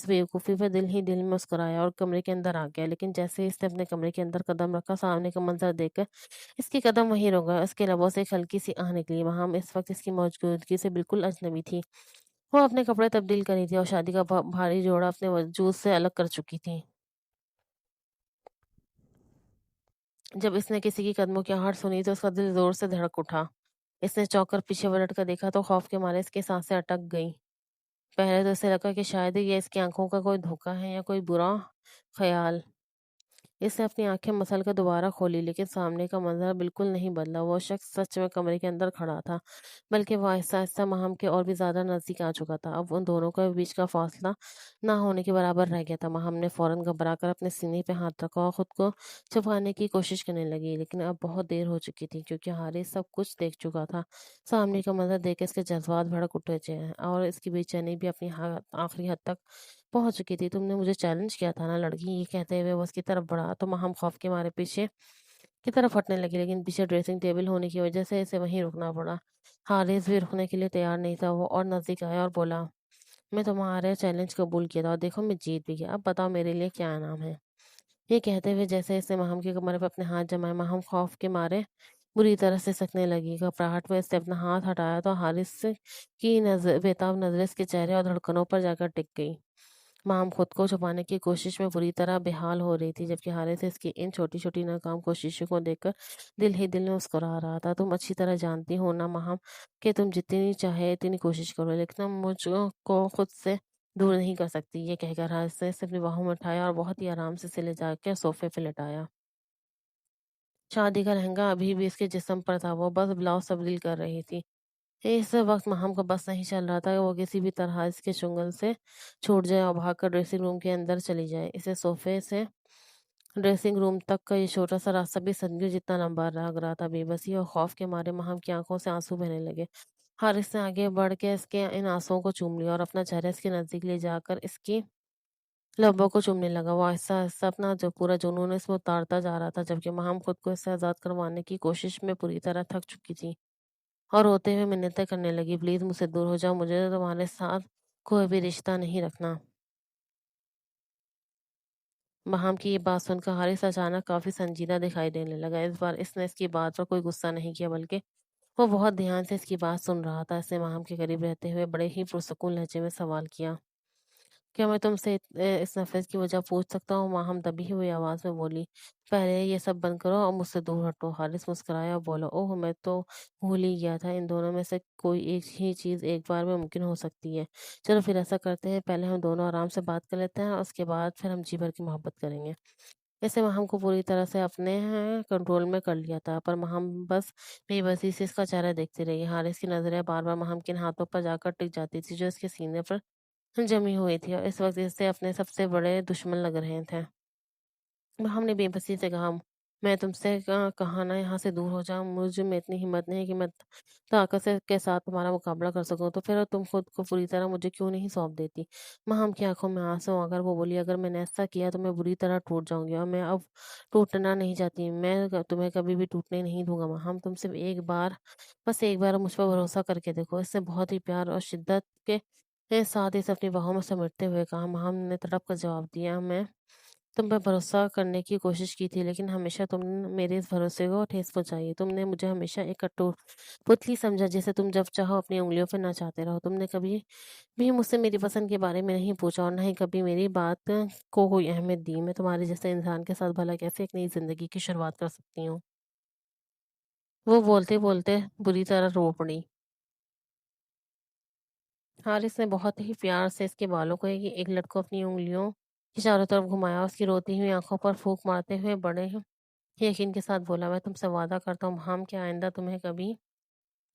बेवकूफ़ी पर दिल ही दिल में मुस्कुराया और कमरे के अंदर आ गया। लेकिन जैसे ही इसने अपने कमरे के अंदर कदम रखा, सामने का मंजर देखकर इसके कदम वहीं रुक गए। उसके लबों से एक हल्की-सी आह निकली। वहाँ इस वक़्त इसकी मौजूदगी से बिल्कुल अजनबी थी। वो अपने कपड़े तब्दील कर रही थी और शादी का भारी जोड़ा अपने वजूद से अलग कर चुकी थी। जब इसने किसी की कदमों की आहट सुनी तो उसका दिल ज़ोर से धड़क उठा। इसने चौंक कर पीछे पलट कर देखा तो खौफ के मारे इसकी साँसें अटक गईं। पहले तो इसे लगा कि शायद ये इसकी आँखों का कोई धोखा है या कोई बुरा ख़्याल। इसने अपनी आंखें मसल कर दोबारा खोली, लेकिन सामने का मंजर बिल्कुल नहीं बदला। वो शख्स सच में कमरे के अंदर खड़ा था, बल्कि वो आहिस्ता-आहिस्ता महम के और भी ज़्यादा नज़दीक आ चुका था। अब उन दोनों के बीच का फासला ना होने के बराबर रह गया था। महम ने फ़ौरन घबरा कर अपने सीने पे हाथ रखा और खुद को छुपाने की कोशिश करने लगी, लेकिन अब बहुत देर हो चुकी थी, क्योंकि हारिस सब कुछ देख चुका था। सामने का मंजर देख के इसके जज़्बात भड़क उठे थे और इसकी बेचैनी भी अपनी आखिरी हद तक पहुँच चुकी थी। "तुमने मुझे चैलेंज किया था ना लड़की?" ये कहते हुए वो उसकी तरफ बढ़ा तो हम खौफ के मारे पीछे की तरफ हटने लगी, लेकिन पीछे ड्रेसिंग टेबल होने की वजह से इसे वहीं रुकना पड़ा। हारिस भी रुकने के लिए तैयार नहीं था। वो और नज़दीक आया और बोला, "मैं तुम्हारे चैलेंज कबूल किया था और देखो मैं जीत भी गया। अब बताओ मेरे लिए क्या इनाम है?" ये कहते हुए जैसे इसने महम के कमर पर अपने हाथ जमाए, महम खौफ के मारे बुरी तरह से सकने लगी। घबराहट में इसने अपना हाथ हटाया तो की नजर बेताब नजरें इसके चेहरे और धड़कनों पर जाकर टिक गई। माम खुद को छुपाने की कोशिश में बुरी तरह बेहाल हो रही थी, जबकि हारिस इसकी इन छोटी-छोटी नाकाम कोशिशों को देखकर दिल ही दिल में मुस्कुरा रहा था। "तुम अच्छी तरह जानती हो ना माहम कि तुम जितनी चाहे इतनी कोशिश करो, लेकिन तुम मुझको खुद से दूर नहीं कर सकती।" ये कहकर हारिस ने इसे अपनी बाहों में उठाया और बहुत ही आराम से इसे ले जाकर सोफे पे लेटाया। शादी का लहंगा अभी भी इसके जिस्म पर था, वो बस ब्लाउज तब्दील कर रही थी। इस वक्त महम को बस नहीं चल रहा था कि वो किसी भी तरह इसके चुंगल से छूट जाए और भागकर ड्रेसिंग रूम के अंदर चली जाए। इसे सोफे से ड्रेसिंग रूम तक का ये छोटा-सा रास्ता भी सदियों जितना लंबा लग रहा था। बेबसी और खौफ के मारे महम की आँखों से आँसू बहने लगे। हारिस ने आगे बढ़ के इसके इन आँसुओं को चूम लिया और अपना चेहरा इसके नज़दीक ले जाकर इसकी लबों को चूमने लगा। वो आहिस्ता-आहिस्ता अपना जो पूरा जुनून इसमें उतारता जा रहा था, जबकि महम खुद को इससे आज़ाद करवाने की कोशिश में पूरी तरह थक चुकी थी और रोते हुए मिन्नतें करने लगी, "प्लीज़ मुझसे दूर हो जाओ, मुझे तुम्हारे साथ कोई भी रिश्ता नहीं रखना।" महम की ये बात सुनकर हारिस अचानक काफ़ी संजीदा दिखाई देने लगा। इस बार इसने इसकी बात पर कोई गुस्सा नहीं किया, बल्कि वो बहुत ध्यान से इसकी बात सुन रहा था। इसने महम के करीब रहते हुए बड़े ही पुरसुकून लहजे में सवाल किया, क्या मैं तुमसे इस नफ़रत की वजह पूछ सकता हूँ? माँ हम दबी हुई आवाज़ में बोली। पहले ये सब बंद करो और मुझसे दूर हटो। हारिस मुस्कुराया और बोला, ओह मैं तो भूल ही गया था, इन दोनों में से कोई एक ही चीज़ एक बार में मुमकिन हो सकती है। चलो फिर ऐसा करते हैं, पहले हम दोनों आराम से बात कर लेते हैं और उसके बाद फिर हम जी भर की मोहब्बत करेंगे। इसने महम को पूरी तरह से अपने कंट्रोल में कर लिया था, पर महम बस बेबसी से इसका चेहरा देखती रही। हारिस की नज़रें बार बार महम के इन हाथों पर जाकर टिक जाती थी, जो इसके सीने पर जमी हुई थी और इस वक़्त इसे अपने सबसे बड़े दुश्मन लग रहे थे। हमने बेबसी से कहा, मैं तुमसे कहा ना यहाँ से दूर हो जाओ, मुझ में इतनी हिम्मत नहीं है कि मैं ताकत से के साथ तुम्हारा मुकाबला कर सकूँ, तो फिर तुम खुद को पूरी तरह मुझे क्यों नहीं सौंप देती? माँ की आंखों में आंसू आकर वो बोली, अगर मैंने ऐसा किया तो मैं बुरी तरह टूट जाऊंगी और मैं अब टूटना नहीं चाहती। मैं तुम्हें कभी भी टूटने नहीं दूंगा। माँ हम तुम सिर्फ एक बार, बस एक बार मुझ पर भरोसा करके देखो। इससे बहुत ही प्यार और शिद्दत के साथ इसे अपनी बाहों में समेटते हुए कहा। माँ ने तड़प कर जवाब दिया, मैं तुम पे भरोसा करने की कोशिश की थी, लेकिन हमेशा तुमने मेरे इस भरोसे को ठेस पहुँचाई। तुमने मुझे हमेशा एक कठोर पुतली समझा, जिसे तुम जब चाहो अपनी उँगलियों पे नचाते रहो। तुमने कभी भी मुझसे मेरी पसंद के बारे में नहीं पूछा और ना ही कभी मेरी बात को कोई अहमियत दी। मैं तुम्हारे जैसे इंसान के साथ भला कैसे एक नई ज़िंदगी की शुरुआत कर सकती हूँ? वो बोलते-बोलते बुरी तरह रो पड़ी। हारिस ने बहुत ही प्यार से इसके बालों को एक लट को अपनी उँगलियों के चारों तरफ घुमाया। उसकी रोती हुई आँखों पर फूँक मारते हुए बड़े यकीन के साथ बोला, मैं तुमसे वादा करता हूँ हम कि आइंदा तुम्हें कभी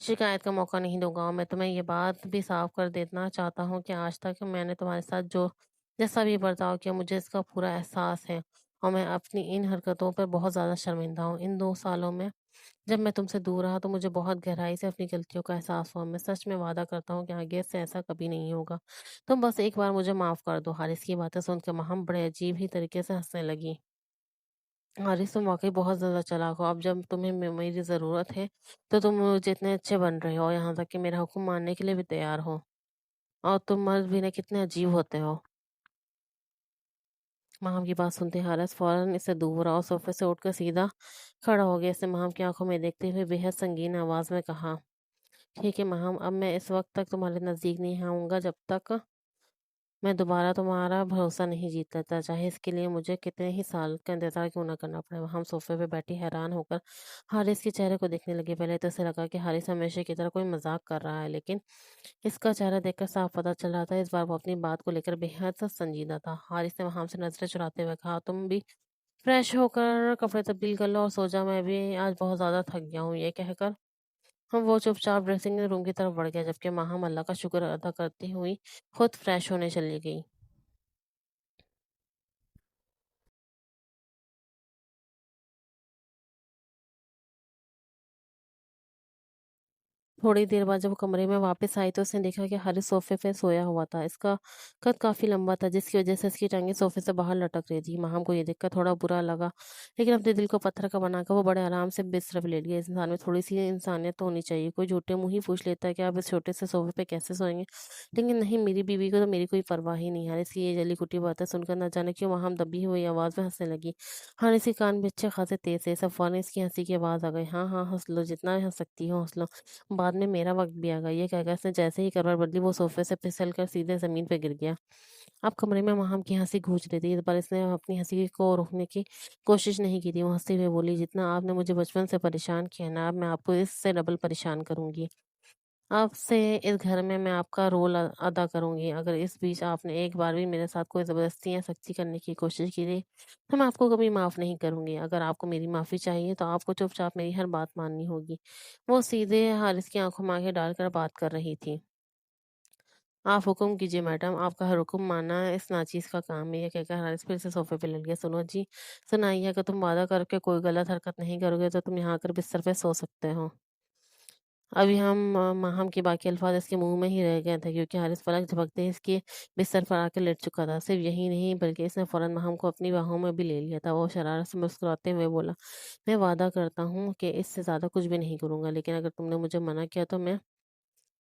शिकायत का मौका नहीं दूंगा और मैं तुम्हें ये बात भी साफ कर देना चाहता हूँ कि आज तक मैंने तुम्हारे साथ जो जैसा भी बर्ताव किया, मुझे इसका पूरा एहसास है और मैं अपनी इन हरकतों पर बहुत ज़्यादा शर्मिंदा हूँ। इन 2 सालों में जब मैं तुमसे दूर रहा तो मुझे बहुत गहराई से अपनी गलतियों का एहसास हुआ। मैं सच में वादा करता हूँ कि आगे से ऐसा कभी नहीं होगा। तुम बस एक बार मुझे माफ़ कर दो। हारिस की बातें सुनकर महम बड़े अजीब ही तरीके से हंसने लगी। हारिस तुम वाक़ई बहुत ज़्यादा चालाक हो। अब जब तुम्हें मेरी ज़रूरत है, तो तुम मुझे इतने अच्छे बन रहे हो, यहाँ तक कि मेरा हुक्म मानने के लिए भी तैयार हो। और तुम मर्द भी ना कितने अजीब होते हो। माम की बात सुनते हारिस फ़ौरन इससे दूर और सोफ़े से उठकर सीधा खड़ा हो गया। इसने माम की आंखों में देखते हुए बेहद संगीन आवाज़ में कहा, ठीक है माम, अब मैं इस वक़्त तक तुम्हारे नज़दीक नहीं आऊँगा जब तक मैं दोबारा तुम्हारा भरोसा नहीं जीत लेता, चाहे इसके लिए मुझे कितने ही साल का इंतज़ार क्यों ना करना पड़े। हम सोफ़े पे बैठी हैरान होकर हारिस के चेहरे को देखने लगे। पहले तो ऐसे लगा कि हारिस हमेशा की तरह कोई मज़ाक कर रहा है, लेकिन इसका चेहरा देखकर साफ पता चल रहा था इस बार वो अपनी बात को लेकर बेहद संजीदा था। हारिस ने वहाँ से नज़रें चुराते हुए कहा, तुम भी फ्रेश होकर कपड़े तब्दील कर लो और सो जाओ, मैं भी आज बहुत ज़्यादा थक गया हूँ। ये कहकर हम वो चुपचाप ड्रेसिंग रूम की तरफ बढ़ गया, जबकि माँ अल्लाह का शुक्र अदा करती हुई खुद फ्रेश होने चली गई। थोड़ी देर बाद जब वो कमरे में वापस आई तो उसने देखा कि हारिस सोफे पे सोया हुआ था। इसका कद काफ़ी लंबा था, जिसकी वजह से इसकी टांगें सोफे से बाहर लटक रही थी। माहम को ये देखकर थोड़ा बुरा लगा, लेकिन अपने दिल को पत्थर का बनाकर वो बड़े आराम से बिस्तर पे लेट गया। इस इंसान में थोड़ी सी इंसानियत तो होनी चाहिए। कोई झूठे मुंह ही पूछ लेता है कि आप इस छोटे से सोफे पे कैसे सोएंगे, लेकिन नहीं, मेरी बीवी को तो मेरी कोई परवाह ही नहीं। हारिस की ये जली कुटी बातें सुनकर न जाने क्यों माहम दबी हुई आवाज़ में हंसने लगी। हारिस के कान भी अच्छे खासे तेज थे। सब फौरन इसकी हंसी की आवाज़ आ गई। हाँ हाँ हंस लो, जितना हंस सकती हो हंस लो, बाद में मेरा वक़्त भी आएगा। ये कहकर उसने जैसे ही करवट बदली, वो सोफ़े से फिसल कर सीधे ज़मीन पे गिर गया। अब कमरे में वहाँ की हँसी गूंज रही थी, पर इसने अपनी हँसी को रोकने की कोशिश नहीं की थी। वो हँसते हुए बोली, जितना आपने मुझे बचपन से परेशान किया ना, अब मैं आपको इससे डबल परेशान करूँगी। अब से इस घर में मैं आपका रोल अदा करूँगी। अगर इस बीच आपने एक बार भी मेरे साथ कोई ज़बरदस्ती या सख्ती करने की कोशिश की थी, तो मैं आपको कभी माफ़ नहीं करूँगी। अगर आपको मेरी माफ़ी चाहिए, तो आपको चुपचाप मेरी हर बात माननी होगी। वो सीधे हारिस की आँखों में आँखें डालकर बात कर रही थी। आप हुक्म कीजिए मैडम, आपका हर हुक्म मानना इस नाचीज़ का काम है। ये कहकर हारिस फिर से सोफ़े पे लेट गया। सुनो जी, सुनाइए, अगर तुम वादा करके कोई गलत हरकत नहीं करोगे तो तुम यहाँ आकर बिस्तर पे सो सकते हो। अभी हम के बाकी अल्फ़ाज़ इसके मुँह में ही रह गए थे क्योंकि हारिस पलक झपकते ही इसके बिस्तर पर आकर लेट चुका था। सिर्फ़ यही नहीं बल्कि इसने फ़ौरन महम को अपनी बाहों में भी ले लिया था। वो शरारत से मुस्कुराते हुए बोला, "मैं वादा करता हूँ कि इससे ज़्यादा कुछ भी नहीं करूँगा, लेकिन अगर तुमने मुझे मना किया तो मैं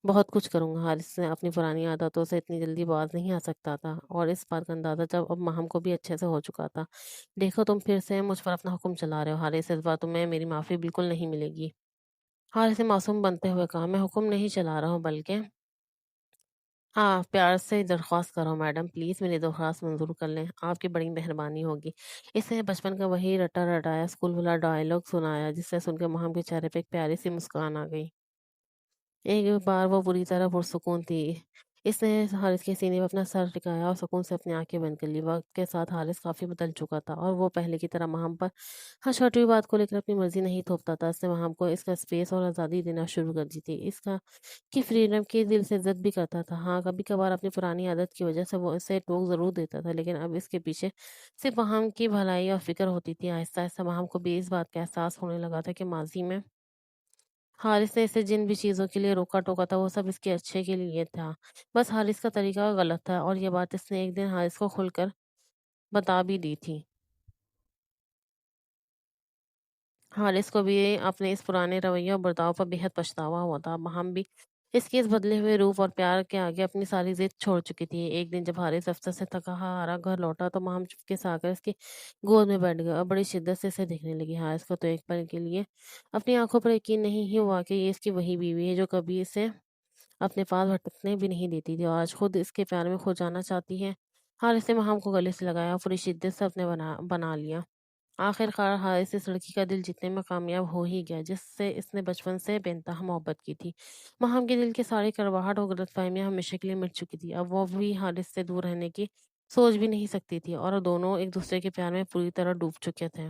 बहुत कुछ करूँगा।" हारिस ने अपनी पुरानी आदतों से इतनी जल्दी बाज नहीं आ सकता था और इस बात का अंदाज़ा जब अब महम को भी अच्छे से हो चुका था। "देखो, तुम फिर से मुझ पर अपना हुक्म चला रहे हो हारिस, इस बार तुम्हें मेरी माफ़ी बिल्कुल नहीं मिलेगी।" हारिस ने मासूम बनते हुए कहा, "मैं हुक्म नहीं चला रहा हूँ बल्कि हाँ, प्यार से दरख्वास्त कर रहा हूँ मैडम, प्लीज़ मेरी दरख्वास्त मंज़ूर कर लें, आपकी बड़ी मेहरबानी होगी।" इसने बचपन का वही रटा-रटाया स्कूल वाला डायलॉग सुनाया जिसे सुनकर महम के चेहरे पे एक प्यारी-सी मुस्कान आ गई। एक बार वो पूरी तरह पुरसुकून थी। इसने हारिस के सीने पे अपना सर टिकाया और सुकून से अपनी आँखें बंद कर ली। वक़्त के साथ हारिस काफ़ी बदल चुका था और वो पहले की तरह महम पर हर छोटी बात को लेकर अपनी मर्ज़ी नहीं थोपता था। इसने महम को इसका स्पेस और आज़ादी देना शुरू कर दी थी। इसका की फ्रीडम की दिल से इज़्ज़त भी करता था। हाँ, कभी-कभार अपनी पुरानी आदत की वज़ह से वो इसे टोक ज़रूर देता था, लेकिन अब इसके पीछे सिर्फ़ महम की भलाई और फ़िक्र होती थी। आहिस्ता-आहिस्ता महम को भी इस बात का एहसास होने लगा था कि माज़ी में हारिस ने इसे जिन भी चीज़ों के लिए रोका-टोका था, वो सब इसके अच्छे के लिए था। बस हारिस का तरीका गलत था और ये बात इसने एक दिन हारिस को खुलकर बता भी दी थी। हारिस को भी अपने इस पुराने रवैये और बर्ताव पर बेहद पछतावा हुआ था। अब हम भी इसके इस बदले हुए रूप और प्यार के आगे अपनी सारी ज़िद छोड़ चुकी थी। एक दिन जब हारिस दफ्तर से थका-हारा घर लौटा तो हम चुपके से आकर इसकी गोद में बैठ गए और बड़ी शिद्दत से इसे देखने लगी। हारिस को तो एक पल के लिए अपनी आँखों पर यकीन नहीं ही हुआ कि ये इसकी वही बीवी है जो कभी इसे अपने पास भटकने भी नहीं देती थी और आज खुद इसके प्यार में खो जाना चाहती है। हारिस ने महम को गले से लगाया और पूरी शिद्दत से अपने बना बना लिया। आखिरकार हारिस इस लड़की का दिल जीतने में कामयाब हो ही गया जिससे इसने बचपन से बेइंतहा मोहब्बत की थी। महम के दिल की सारी कड़वाहट और गलतफहमियां हमेशा के लिए मिट चुकी थी। अब वो भी हारिस से दूर रहने की सोच भी नहीं सकती थी और दोनों एक दूसरे के प्यार में पूरी तरह डूब चुके थे।